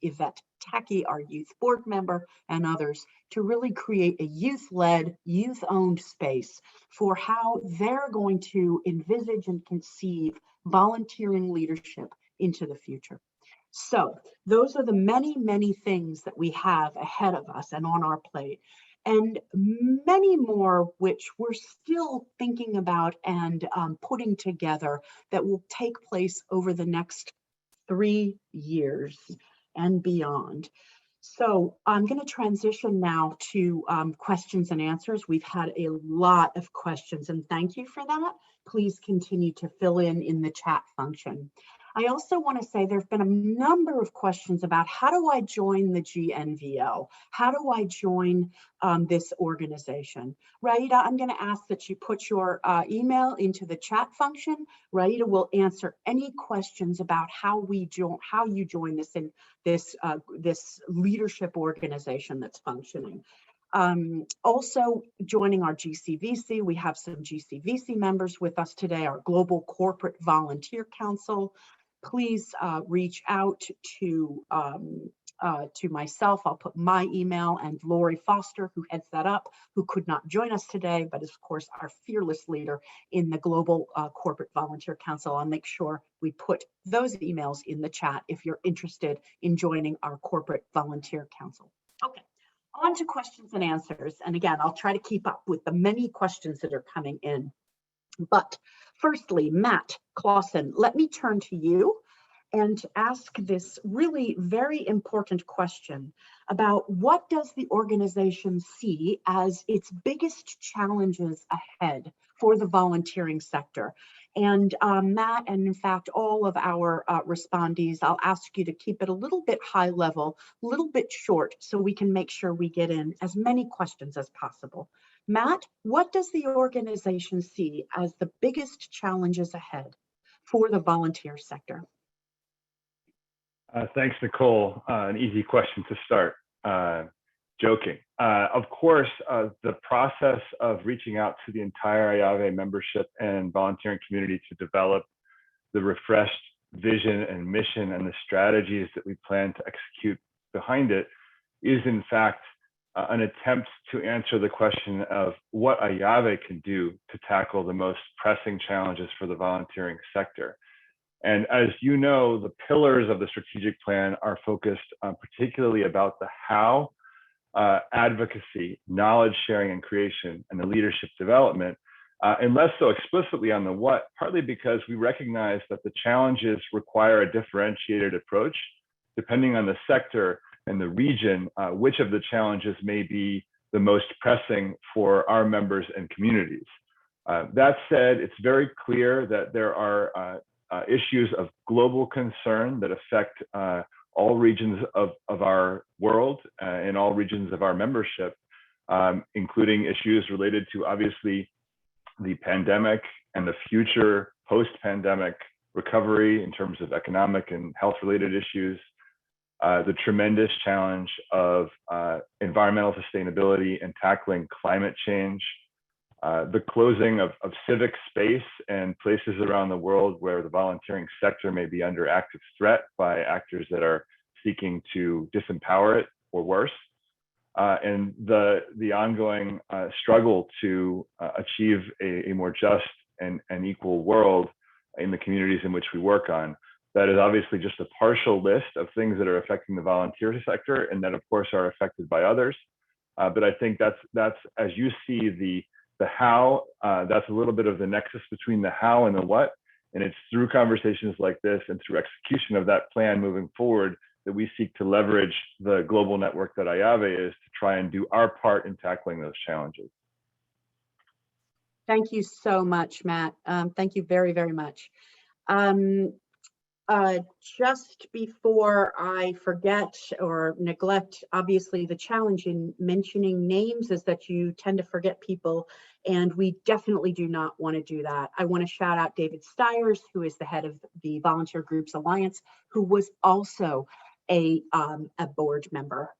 Yvette Tacky, our youth board member, and others, to really create a youth-led, youth-owned space for how they're going to envisage and conceive volunteering leadership into the future. So those are the many, many things that we have ahead of us and on our plate, and many more which we're still thinking about and putting together that will take place over the next 3 years and beyond. So I'm going to transition now to questions and answers. We've had a lot of questions, and thank you for that. Please continue to fill in the chat function. I also want to say there've been a number of questions about how do I join the GNVL? How do I join this organization? Raida, I'm going to ask that you put your email into the chat function. Raida will answer any questions about how you join this leadership organization that's functioning. Also joining our GCVC, we have some GCVC members with us today, our Global Corporate Volunteer Council. Please reach out to myself. I'll put my email, and Lori Foster, who heads that up, who could not join us today, but is of course our fearless leader in the Global Corporate Volunteer Council. I'll make sure we put those emails in the chat if you're interested in joining our Corporate Volunteer Council. Okay. On to questions and answers. And again, I'll try to keep up with the many questions that are coming in. But firstly, Matt Clausen, let me turn to you and ask this really very important question about what does the organization see as its biggest challenges ahead for the volunteering sector? And Matt, and in fact, all of our respondees, I'll ask you to keep it a little bit high level, a little bit short, so we can make sure we get in as many questions as possible. Matt, what does the organization see as the biggest challenges ahead for the volunteer sector? Thanks, Nicole. An easy question to start. Joking. Of course, the process of reaching out to the entire IAVE membership and volunteering community to develop the refreshed vision and mission and the strategies that we plan to execute behind it is in fact an attempt to answer the question of what IAVE can do to tackle the most pressing challenges for the volunteering sector. And as you know, the pillars of the strategic plan are focused particularly about the how, advocacy, knowledge sharing and creation, and the leadership development, and less so explicitly on the what, partly because we recognize that the challenges require a differentiated approach, depending on the sector and the region, which of the challenges may be the most pressing for our members and communities. That said, it's very clear that there are issues of global concern that affect all regions of our world and all regions of our membership, including issues related to obviously the pandemic and the future post-pandemic recovery in terms of economic and health-related issues, the tremendous challenge of environmental sustainability and tackling climate change, the closing of civic space and places around the world where the volunteering sector may be under active threat by actors that are seeking to disempower it or worse, and the ongoing struggle to achieve a more just and equal world in the communities in which we work on. That is obviously just a partial list of things that are affecting the volunteer sector and that of course are affected by others. But I think that's as you see the how, that's a little bit of the nexus between the how and the what. And it's through conversations like this and through execution of that plan moving forward that we seek to leverage the global network that IAVE is to try and do our part in tackling those challenges. Thank you so much, Matt. Thank you very, very much. Just before I forget or neglect, obviously the challenge in mentioning names is that you tend to forget people, and we definitely do not want to do that. I want to shout out David Stiers, who is the head of the Volunteer Groups Alliance, who was also a board member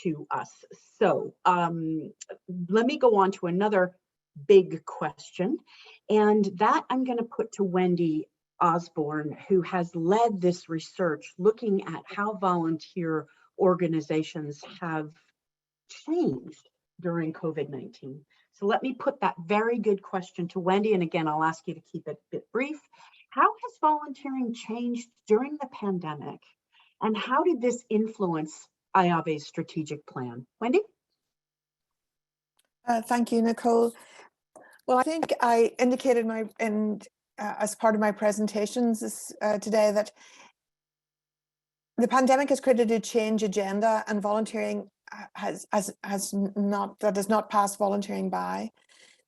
to us. So let me go on to another big question, and that I'm going to put to Wendy Osborne, who has led this research looking at how volunteer organizations have changed during COVID-19. So let me put that very good question to Wendy. And again, I'll ask you to keep it a bit brief. How has volunteering changed during the pandemic? And how did this influence IAVE's strategic plan? Wendy? Thank you, Nicole. Well, I think I indicated as part of my presentations today that the pandemic has created a change agenda, and volunteering does not pass volunteering by.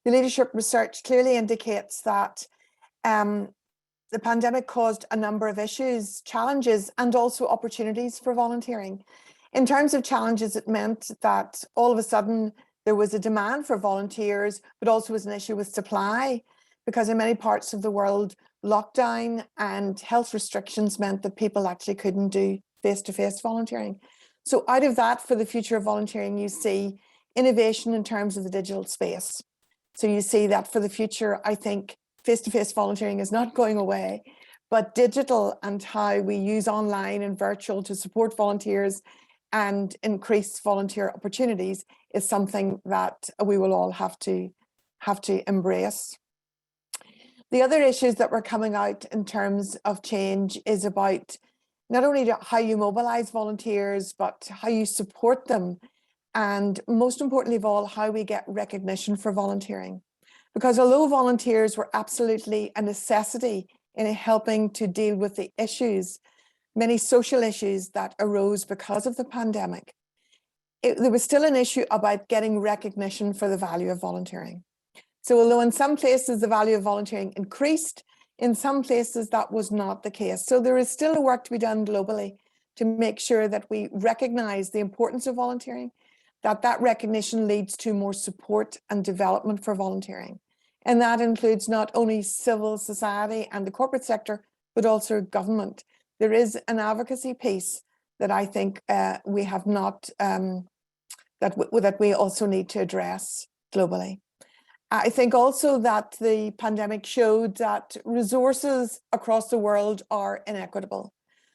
The leadership research clearly indicates that the pandemic caused a number of issues, challenges, and also opportunities for volunteering. In terms of challenges, it meant that all of a sudden there was a demand for volunteers, but also was an issue with supply, because in many parts of the world, lockdown and health restrictions meant that people actually couldn't do face-to-face volunteering. So out of that, for the future of volunteering, you see innovation in terms of the digital space. So you see that for the future, I think face-to-face volunteering is not going away, but digital and how we use online and virtual to support volunteers and increase volunteer opportunities is something that we will all have to embrace. The other issues that were coming out in terms of change is about not only how you mobilize volunteers, but how you support them. And most importantly of all, how we get recognition for volunteering. Because although volunteers were absolutely a necessity in helping to deal with the issues, many social issues that arose because of the pandemic, there was still an issue about getting recognition for the value of volunteering. So although in some places the value of volunteering increased, in some places that was not the case. So there is still work to be done globally to make sure that we recognize the importance of volunteering, that recognition leads to more support and development for volunteering. And that includes not only civil society and the corporate sector, but also government, there is an advocacy piece that I think we have not, that we also need to address globally. I think also that the pandemic showed that resources across the world are inequitable.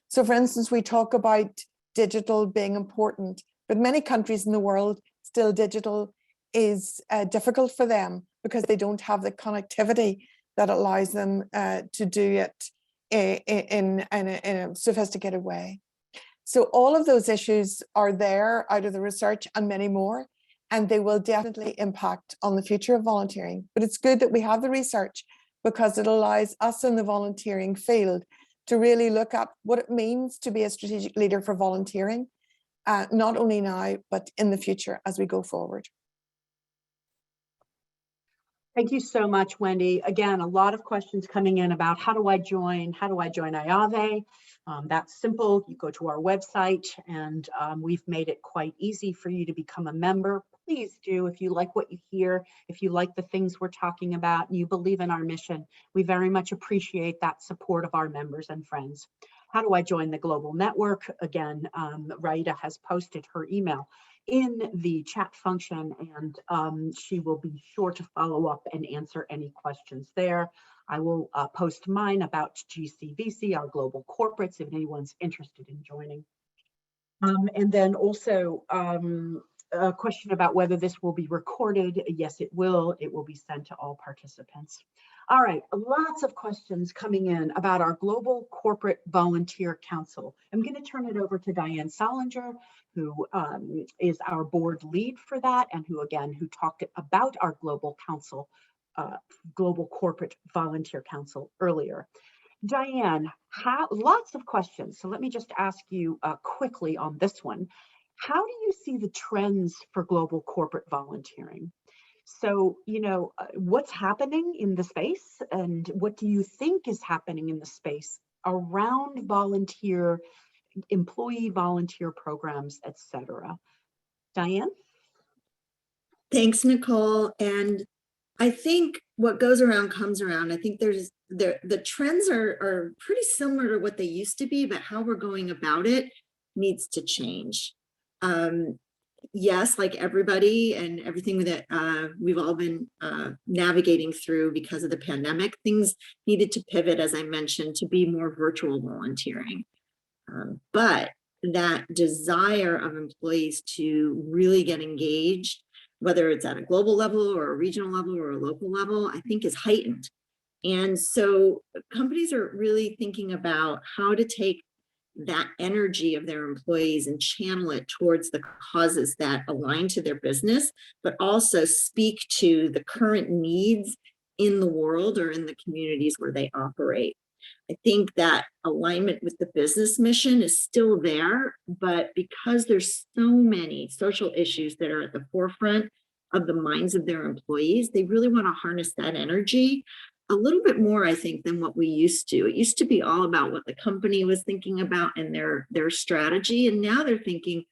So for instance, we talk about digital being important, but many countries in the world, still digital is difficult for them because they don't have the connectivity that allows them to do it in a sophisticated way. So all of those issues are there out of the research and many more, and they will definitely impact on the future of volunteering. But it's good that we have the research because it allows us in the volunteering field to really look at what it means to be a strategic leader for volunteering, not only now, but in the future as we go forward. Thank you so much, Wendy. Again, a lot of questions coming in about how do I join? How do I join IAVE? That's simple. You go to our website and we've made it quite easy for you to become a member. Please do, if you like what you hear, if you like the things we're talking about, and you believe in our mission, we very much appreciate that support of our members and friends. How do I join the global network? Again, Raida has posted her email in the chat function, and she will be sure to follow up and answer any questions there. I will post mine about GCVC, our global corporates, if anyone's interested in joining. And then also a question about whether this will be recorded. Yes, it will. It will be sent to all participants. All right, lots of questions coming in about our Global Corporate Volunteer Council. I'm going to turn it over to Diane Solinger, who is our board lead for that, and who talked about our Global Council, Global Corporate Volunteer Council earlier. Diane, lots of questions. So let me just ask you quickly on this one. How do you see the trends for global corporate volunteering? So, what's happening in the space, and what do you think is happening in the space around employee volunteer programs, etc.? Diane? Thanks, Nicole. And I think what goes around comes around. I think the trends are pretty similar to what they used to be, but how we're going about it needs to change. Yes, like everybody and everything that we've all been navigating through because of the pandemic, things needed to pivot, as I mentioned, to be more virtual volunteering. But that desire of employees to really get engaged, whether it's at a global level or a regional level or a local level, I think is heightened. And so companies are really thinking about how to take that energy of their employees and channel it towards the causes that align to their business, but also speak to the current needs in the world or in the communities where they operate. I think that alignment with the business mission is still there, but because there's so many social issues that are at the forefront of the minds of their employees, they really want to harness that energy a little bit more, I think, than what we used to. It used to be all about what the company was thinking about and their strategy. And now they're thinking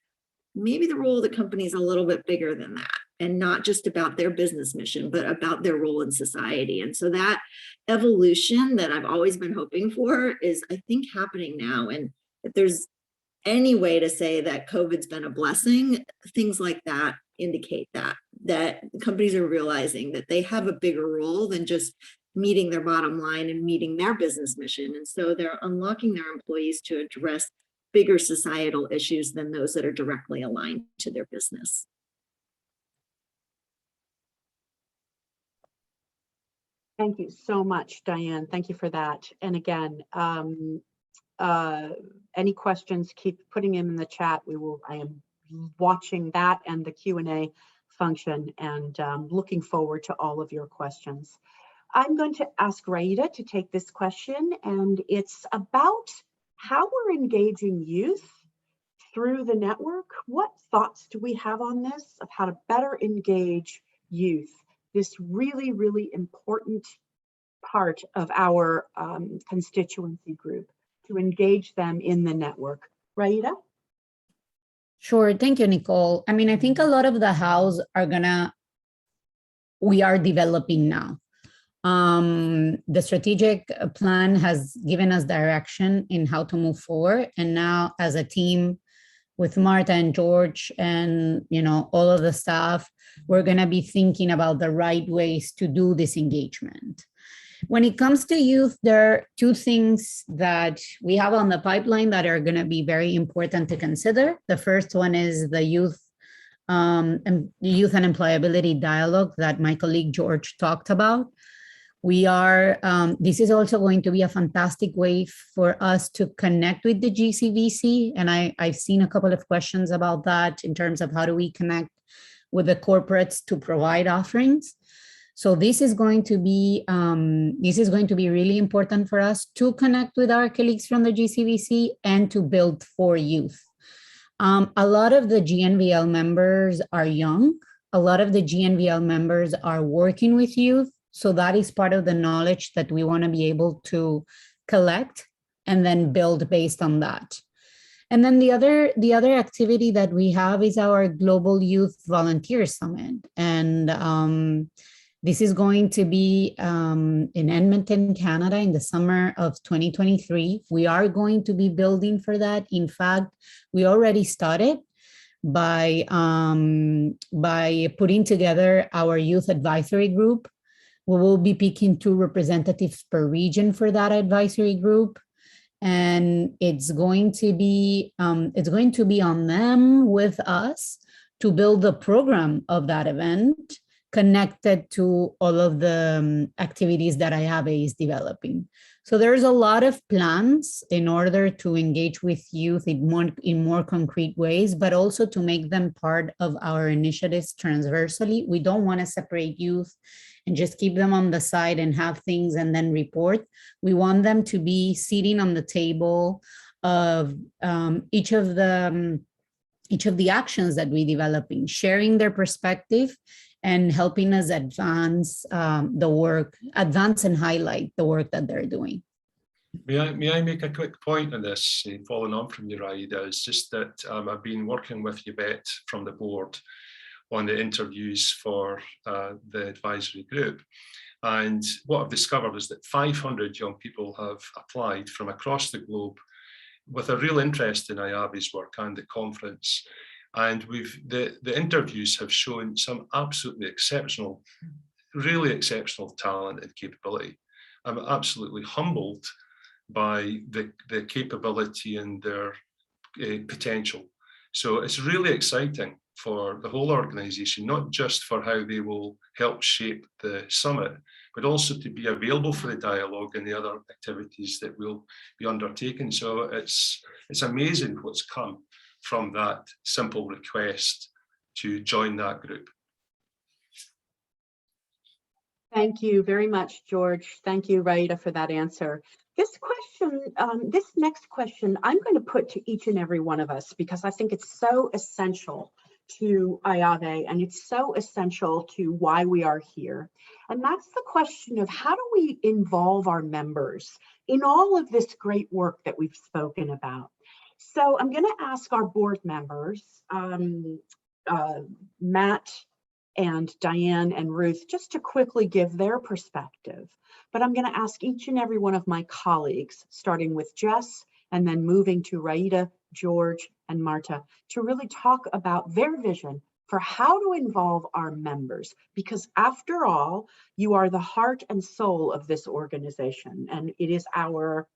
maybe the role of the company is a little bit bigger than that, and not just about their business mission, but about their role in society. And so that evolution that I've always been hoping for is, I think, happening now. And if there's any way to say that COVID's been a blessing, things like that indicate that companies are realizing that they have a bigger role than just meeting their bottom line and meeting their business mission. And so they're unlocking their employees to address bigger societal issues than those that are directly aligned to their business. Thank you so much, Diane. Thank you for that. And again, any questions, keep putting them in the chat. I am watching that and the Q&A function, and looking forward to all of your questions. I'm going to ask Raida to take this question, and it's about how we're engaging youth through the network. What thoughts do we have on this, of how to better engage youth, this really, really important part of our constituency group, to engage them in the network? Raida? Sure, thank you, Nicole. I mean, I think a lot of the hows we are developing now. The strategic plan has given us direction in how to move forward. And now as a team with Marta and George and, you know, all of the staff, we're going to be thinking about the right ways to do this engagement. When it comes to youth, there are two things that we have on the pipeline that are going to be very important to consider. The first one is the youth and employability dialogue that my colleague George talked about. We are, this is also going to be a fantastic way for us to connect with the GCVC. And I've seen a couple of questions about that in terms of how do we connect with the corporates to provide offerings. So this is going to be really important for us to connect with our colleagues from the GCVC and to build for youth. A lot of the GNVL members are young. A lot of the GNVL members are working with youth. So that is part of the knowledge that we want to be able to collect and then build based on that. And then the other activity that we have is our Global Youth Volunteer Summit. And this is going to be in Edmonton, Canada in the summer of 2023. We are going to be building for that. In fact, we already started by putting together our youth advisory group. We will be picking 2 representatives per region for that advisory group. And it's going to be on them with us to build the program of that event connected to all of the activities that IAVE is developing. So there's a lot of plans in order to engage with youth in more concrete ways, but also to make them part of our initiatives transversally. We don't want to separate youth and just keep them on the side and have things and then report. We want them to be sitting on the table of each of the actions that we're developing, sharing their perspective and helping us advance advance and highlight the work that they're doing. May I make a quick point on this, following on from you, Raida? It's just that I've been working with Yvette from the board on the interviews for the advisory group. And what I've discovered is that 500 young people have applied from across the globe with a real interest in IAVE's work and the conference. And the interviews have shown some absolutely exceptional, really exceptional talent and capability. I'm absolutely humbled by the capability and their potential. So it's really exciting for the whole organization, not just for how they will help shape the summit, but also to be available for the dialogue and the other activities that will be undertaken. So it's amazing what's come from that simple request to join that group. Thank you very much, George. Thank you, Raida, for that answer. This question, this next question, I'm going to put to each and every one of us because I think it's so essential to IAVE and it's so essential to why we are here. And that's the question of how do we involve our members in all of this great work that we've spoken about? So I'm going to ask our board members, Matt and Diane and Ruth, just to quickly give their perspective. But I'm going to ask each and every one of my colleagues, starting with Jess and then moving to Raida, George, and Marta, to really talk about their vision for how to involve our members. Because after all, you are the heart and soul of this organization. And it is our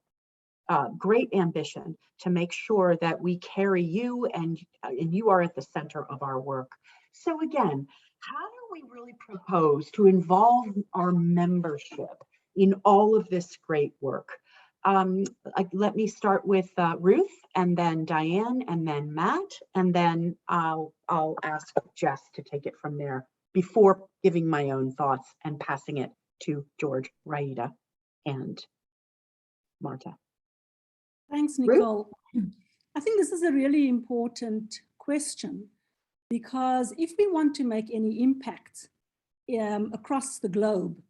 great ambition to make sure that we carry you and you are at the center of our work. So again, how do we really propose to involve our membership in all of this great work? Let me start with Ruth and then Diane and then Matt, and then I'll ask Jess to take it from there before giving my own thoughts and passing it to George, Raida, and Marta. Thanks, Nicole. I think this is a really important question because if we want to make any impact across the globe,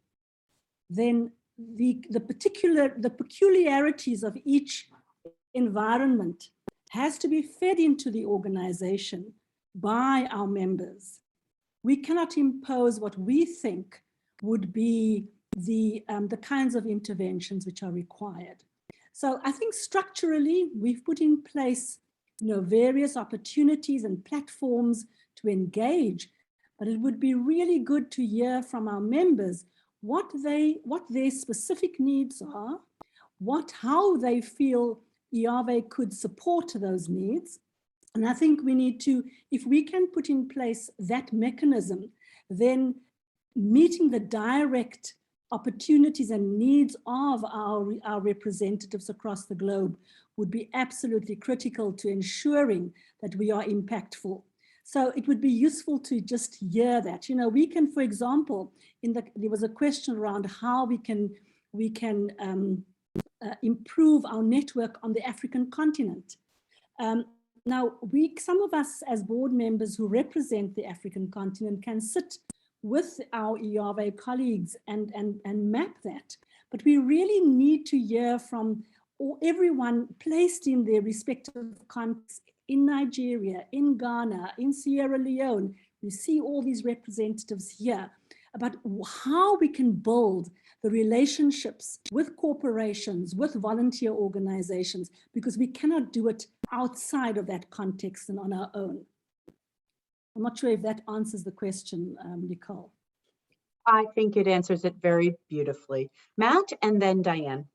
then the peculiarities of each environment has to be fed into the organization by our members. We cannot impose what we think would be the kinds of interventions which are required. So I think structurally, we've put in place, various opportunities and platforms to engage, but it would be really good to hear from our members what their specific needs are, how they feel IAVE could support those needs. And I think we need to, if we can put in place that mechanism, then meeting the direct opportunities and needs of our representatives across the globe would be absolutely critical to ensuring that we are impactful. So it would be useful to just hear that. We can, for example, there was a question around how we can improve our network on the African continent. Now, some of us as board members who represent the African continent can sit with our IAVE colleagues and map that. But we really need to hear from everyone placed in their respective contexts in Nigeria, in Ghana, in Sierra Leone. We see all these representatives here about how we can build the relationships with corporations, with volunteer organizations, because we cannot do it outside of that context and on our own. I'm not sure if that answers the question, Nicole. I think it answers it very beautifully. Matt, and then Diane.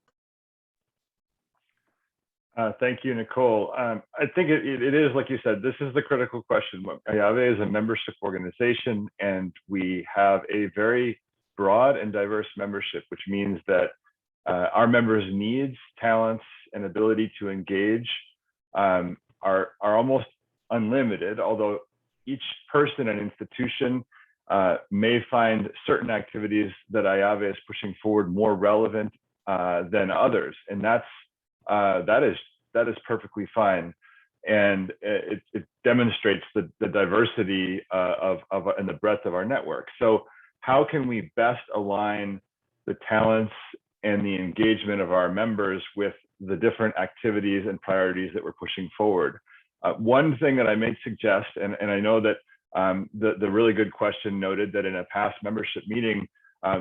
Thank you, Nicole. I think it is, like you said, this is the critical question. IAVE is a membership organization, and we have a very broad and diverse membership, which means that our members' needs, talents, and ability to engage are almost unlimited, although each person and institution may find certain activities that IAVE is pushing forward more relevant than others, and that is perfectly fine, and it demonstrates the diversity and the breadth of our network. So how can we best align the talents and the engagement of our members with the different activities and priorities that we're pushing forward? One thing that I may suggest, and I know that the really good question noted that in a past membership meeting,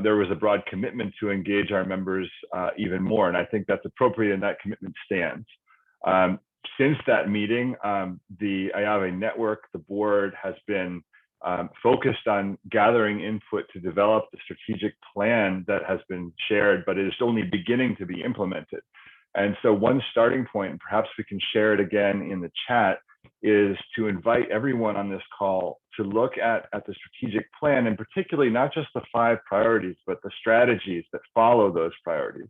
there was a broad commitment to engage our members even more. And I think that's appropriate, and that commitment stands. Since that meeting, the IAVE network, the board, has been focused on gathering input to develop the strategic plan that has been shared, but it is only beginning to be implemented. And so one starting point, and perhaps we can share it again in the chat, is to invite everyone on this call to look at the strategic plan, and particularly not just the 5 priorities, but the strategies that follow those priorities.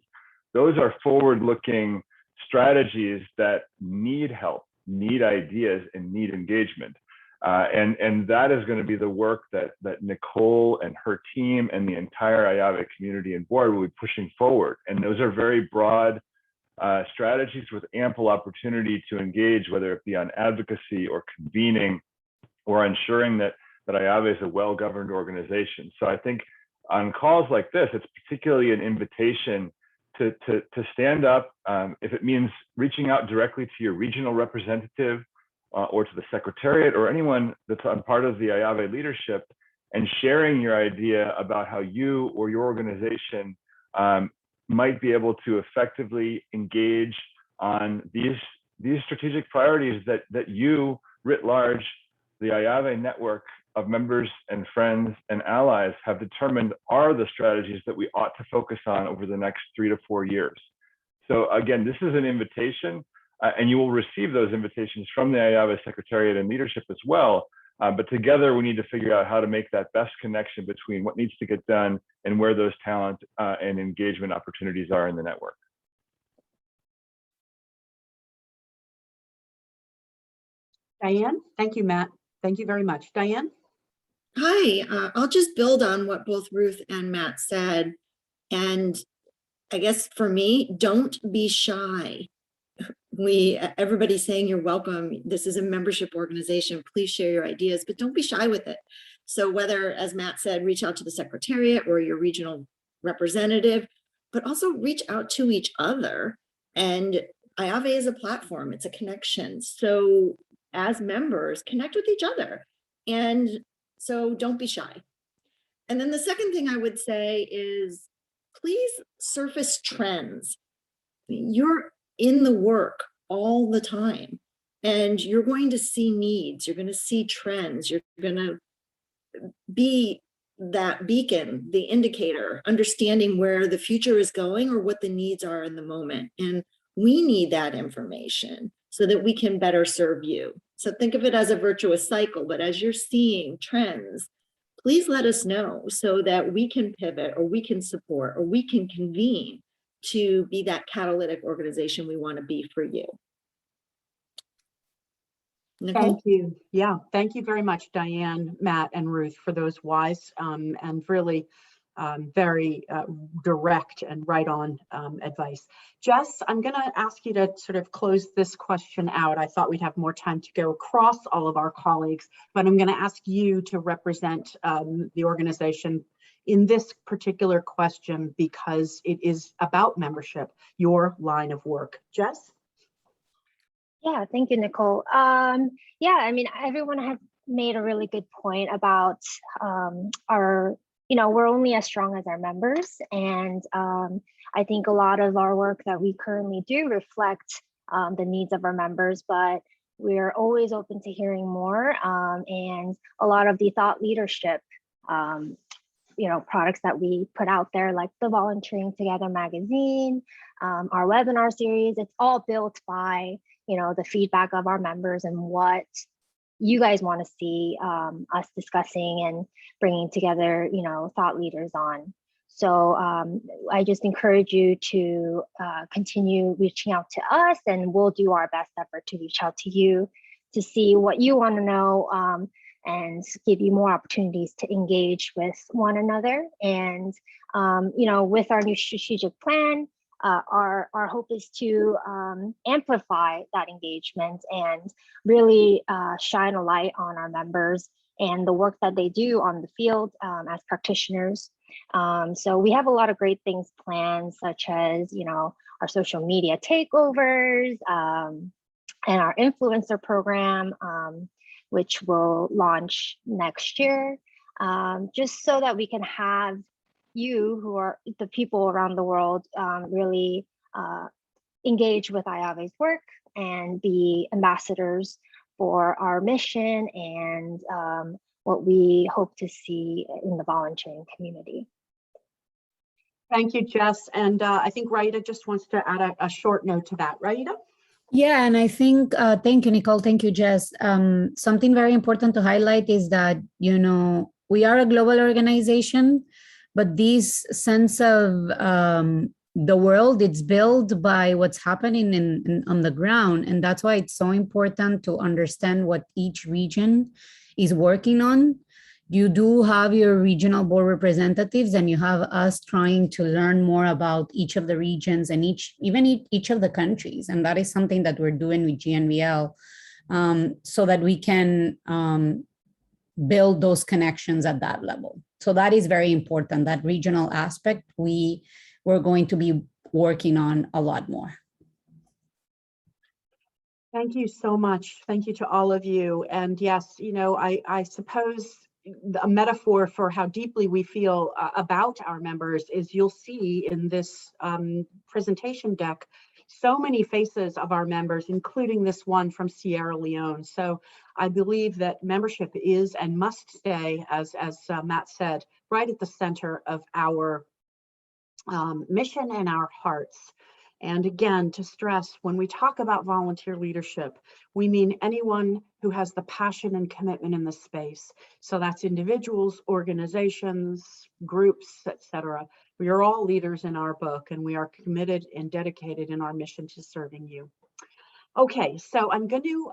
Those are forward-looking strategies that need help, need ideas, and need engagement. And that is going to be the work that Nicole and her team and the entire IAVE community and board will be pushing forward. And those are very broad strategies with ample opportunity to engage, whether it be on advocacy or convening or ensuring that IAVE is a well-governed organization. So I think on calls like this, it's particularly an invitation to stand up, if it means reaching out directly to your regional representative or to the Secretariat or anyone that's on part of the IAVE leadership, and sharing your idea about how you or your organization might be able to effectively engage on these strategic priorities that you, writ large, the IAVE network of members and friends and allies have determined are the strategies that we ought to focus on over the next 3 to 4 years. So again, this is an invitation, and you will receive those invitations from the IAVE Secretariat and leadership as well. But together we need to figure out how to make that best connection between what needs to get done and where those talent and engagement opportunities are in the network. Diane, thank you, Matt. Thank you very much. Diane? Hi, I'll just build on what both Ruth and Matt said. And I guess for me, don't be shy. Everybody's saying you're welcome. This is a membership organization. Please share your ideas, but don't be shy with it. So whether, as Matt said, reach out to the Secretariat or your regional representative, but also reach out to each other. And IAVE is a platform, it's a connection. So as members, connect with each other. And so don't be shy. And then the second thing I would say is please surface trends. You're in the work all the time, and you're going to see needs, you're going to see trends, you're going to be that beacon, the indicator, understanding where the future is going or what the needs are in the moment. And we need that information so that we can better serve you. So think of it as a virtuous cycle, but as you're seeing trends, please let us know so that we can pivot, or we can support, or we can convene to be that catalytic organization we want to be for you. Nicole? Thank you. Yeah, thank you very much, Diane, Matt, and Ruth, for those wise and really very direct and right on advice. Jess, I'm going to ask you to sort of close this question out. I thought we'd have more time to go across all of our colleagues, but I'm going to ask you to represent the organization in this particular question because it is about membership, your line of work. Jess? Yeah, thank you, Nicole. Yeah, I mean, everyone has made a really good point about our, we're only as strong as our members. And I think a lot of our work that we currently do reflect the needs of our members, but we're always open to hearing more. And a lot of the thought leadership, products that we put out there, like the Volunteering Together magazine, our webinar series, it's all built by the feedback of our members and what you guys want to see us discussing and bringing together, thought leaders on. So I just encourage you to continue reaching out to us, and we'll do our best effort to reach out to you to see what you want to know and give you more opportunities to engage with one another. And, with our new strategic plan, our hope is to amplify that engagement and really shine a light on our members and the work that they do on the field as practitioners. So we have a lot of great things planned, such as, our social media takeovers and our influencer program, which will launch next year, just so that we can have you, who are the people around the world, really engage with IAVE's work and be ambassadors for our mission and what we hope to see in the volunteering community. Thank you, Jess. And I think Raida just wants to add a short note to that. Raida? Yeah, and I think, thank you, Nicole, thank you, Jess. Something very important to highlight is that, we are a global organization, but this sense of the world, it's built by what's happening on the ground. And that's why it's so important to understand what each region is working on. You do have your regional board representatives, and you have us trying to learn more about each of the regions and each of the countries. And that is something that we're doing with GNVL so that we can build those connections at that level. So that is very important. That regional aspect, we're going to be working on a lot more. Thank you so much. Thank you to all of you. And yes, I suppose a metaphor for how deeply we feel about our members is you'll see in this presentation deck so many faces of our members, including this one from Sierra Leone. So I believe that membership is and must stay, as Matt said, right at the center of our mission and our hearts. And again, to stress, when we talk about volunteer leadership, we mean anyone who has the passion and commitment in the space. So that's individuals, organizations, groups, etc. We are all leaders in our book, and we are committed and dedicated in our mission to serving you. Okay, so I'm going to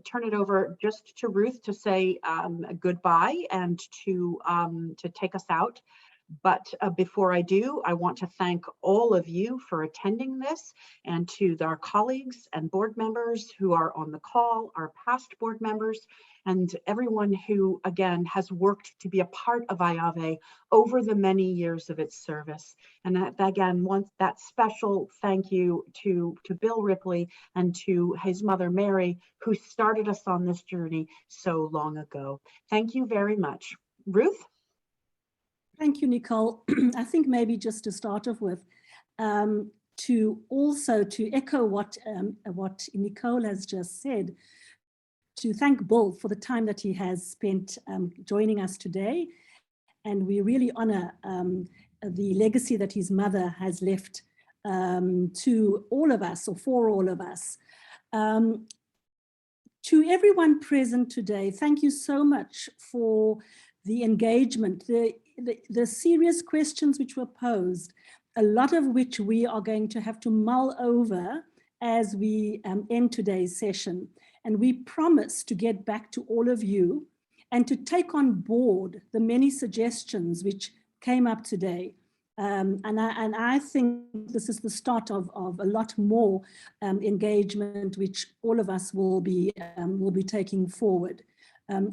turn it over just to Ruth to say goodbye and to take us out. But before I do, I want to thank all of you for attending this, and to our colleagues and board members who are on the call, our past board members, and everyone who, again, has worked to be a part of IAVE over the many years of its service. And again, that special thank you to Bill Ripley and to his mother, Mary, who started us on this journey so long ago. Thank you very much. Ruth? Thank you, Nicole. I think maybe just to start off with, to echo what Nicole has just said, to thank Bill for the time that he has spent joining us today. And we really honor the legacy that his mother has left to all of us, or for all of us. To everyone present today, thank you so much for the engagement, the serious questions which were posed, a lot of which we are going to have to mull over as we end today's session. And we promise to get back to all of you and to take on board the many suggestions which came up today. And I think this is the start of a lot more engagement, which all of us will be taking forward.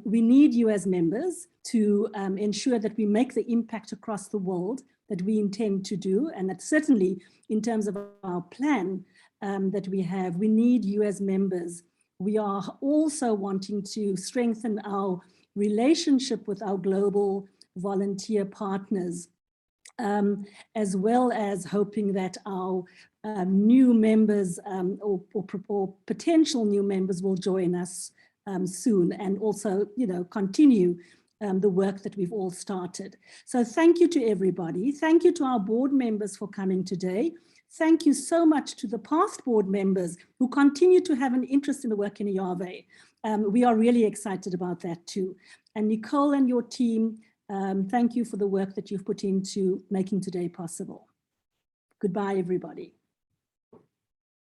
We need you as members to ensure that we make the impact across the world that we intend to do. And that certainly in terms of our plan that we have, we need you as members. We are also wanting to strengthen our relationship with our global volunteer partners, as well as hoping that our new members or potential new members will join us soon, and also, continue the work that we've all started. So thank you to everybody. Thank you to our board members for coming today. Thank you so much to the past board members who continue to have an interest in the work in IAVE. We are really excited about that too. And Nicole and your team, thank you for the work that you've put into making today possible. Goodbye, everybody.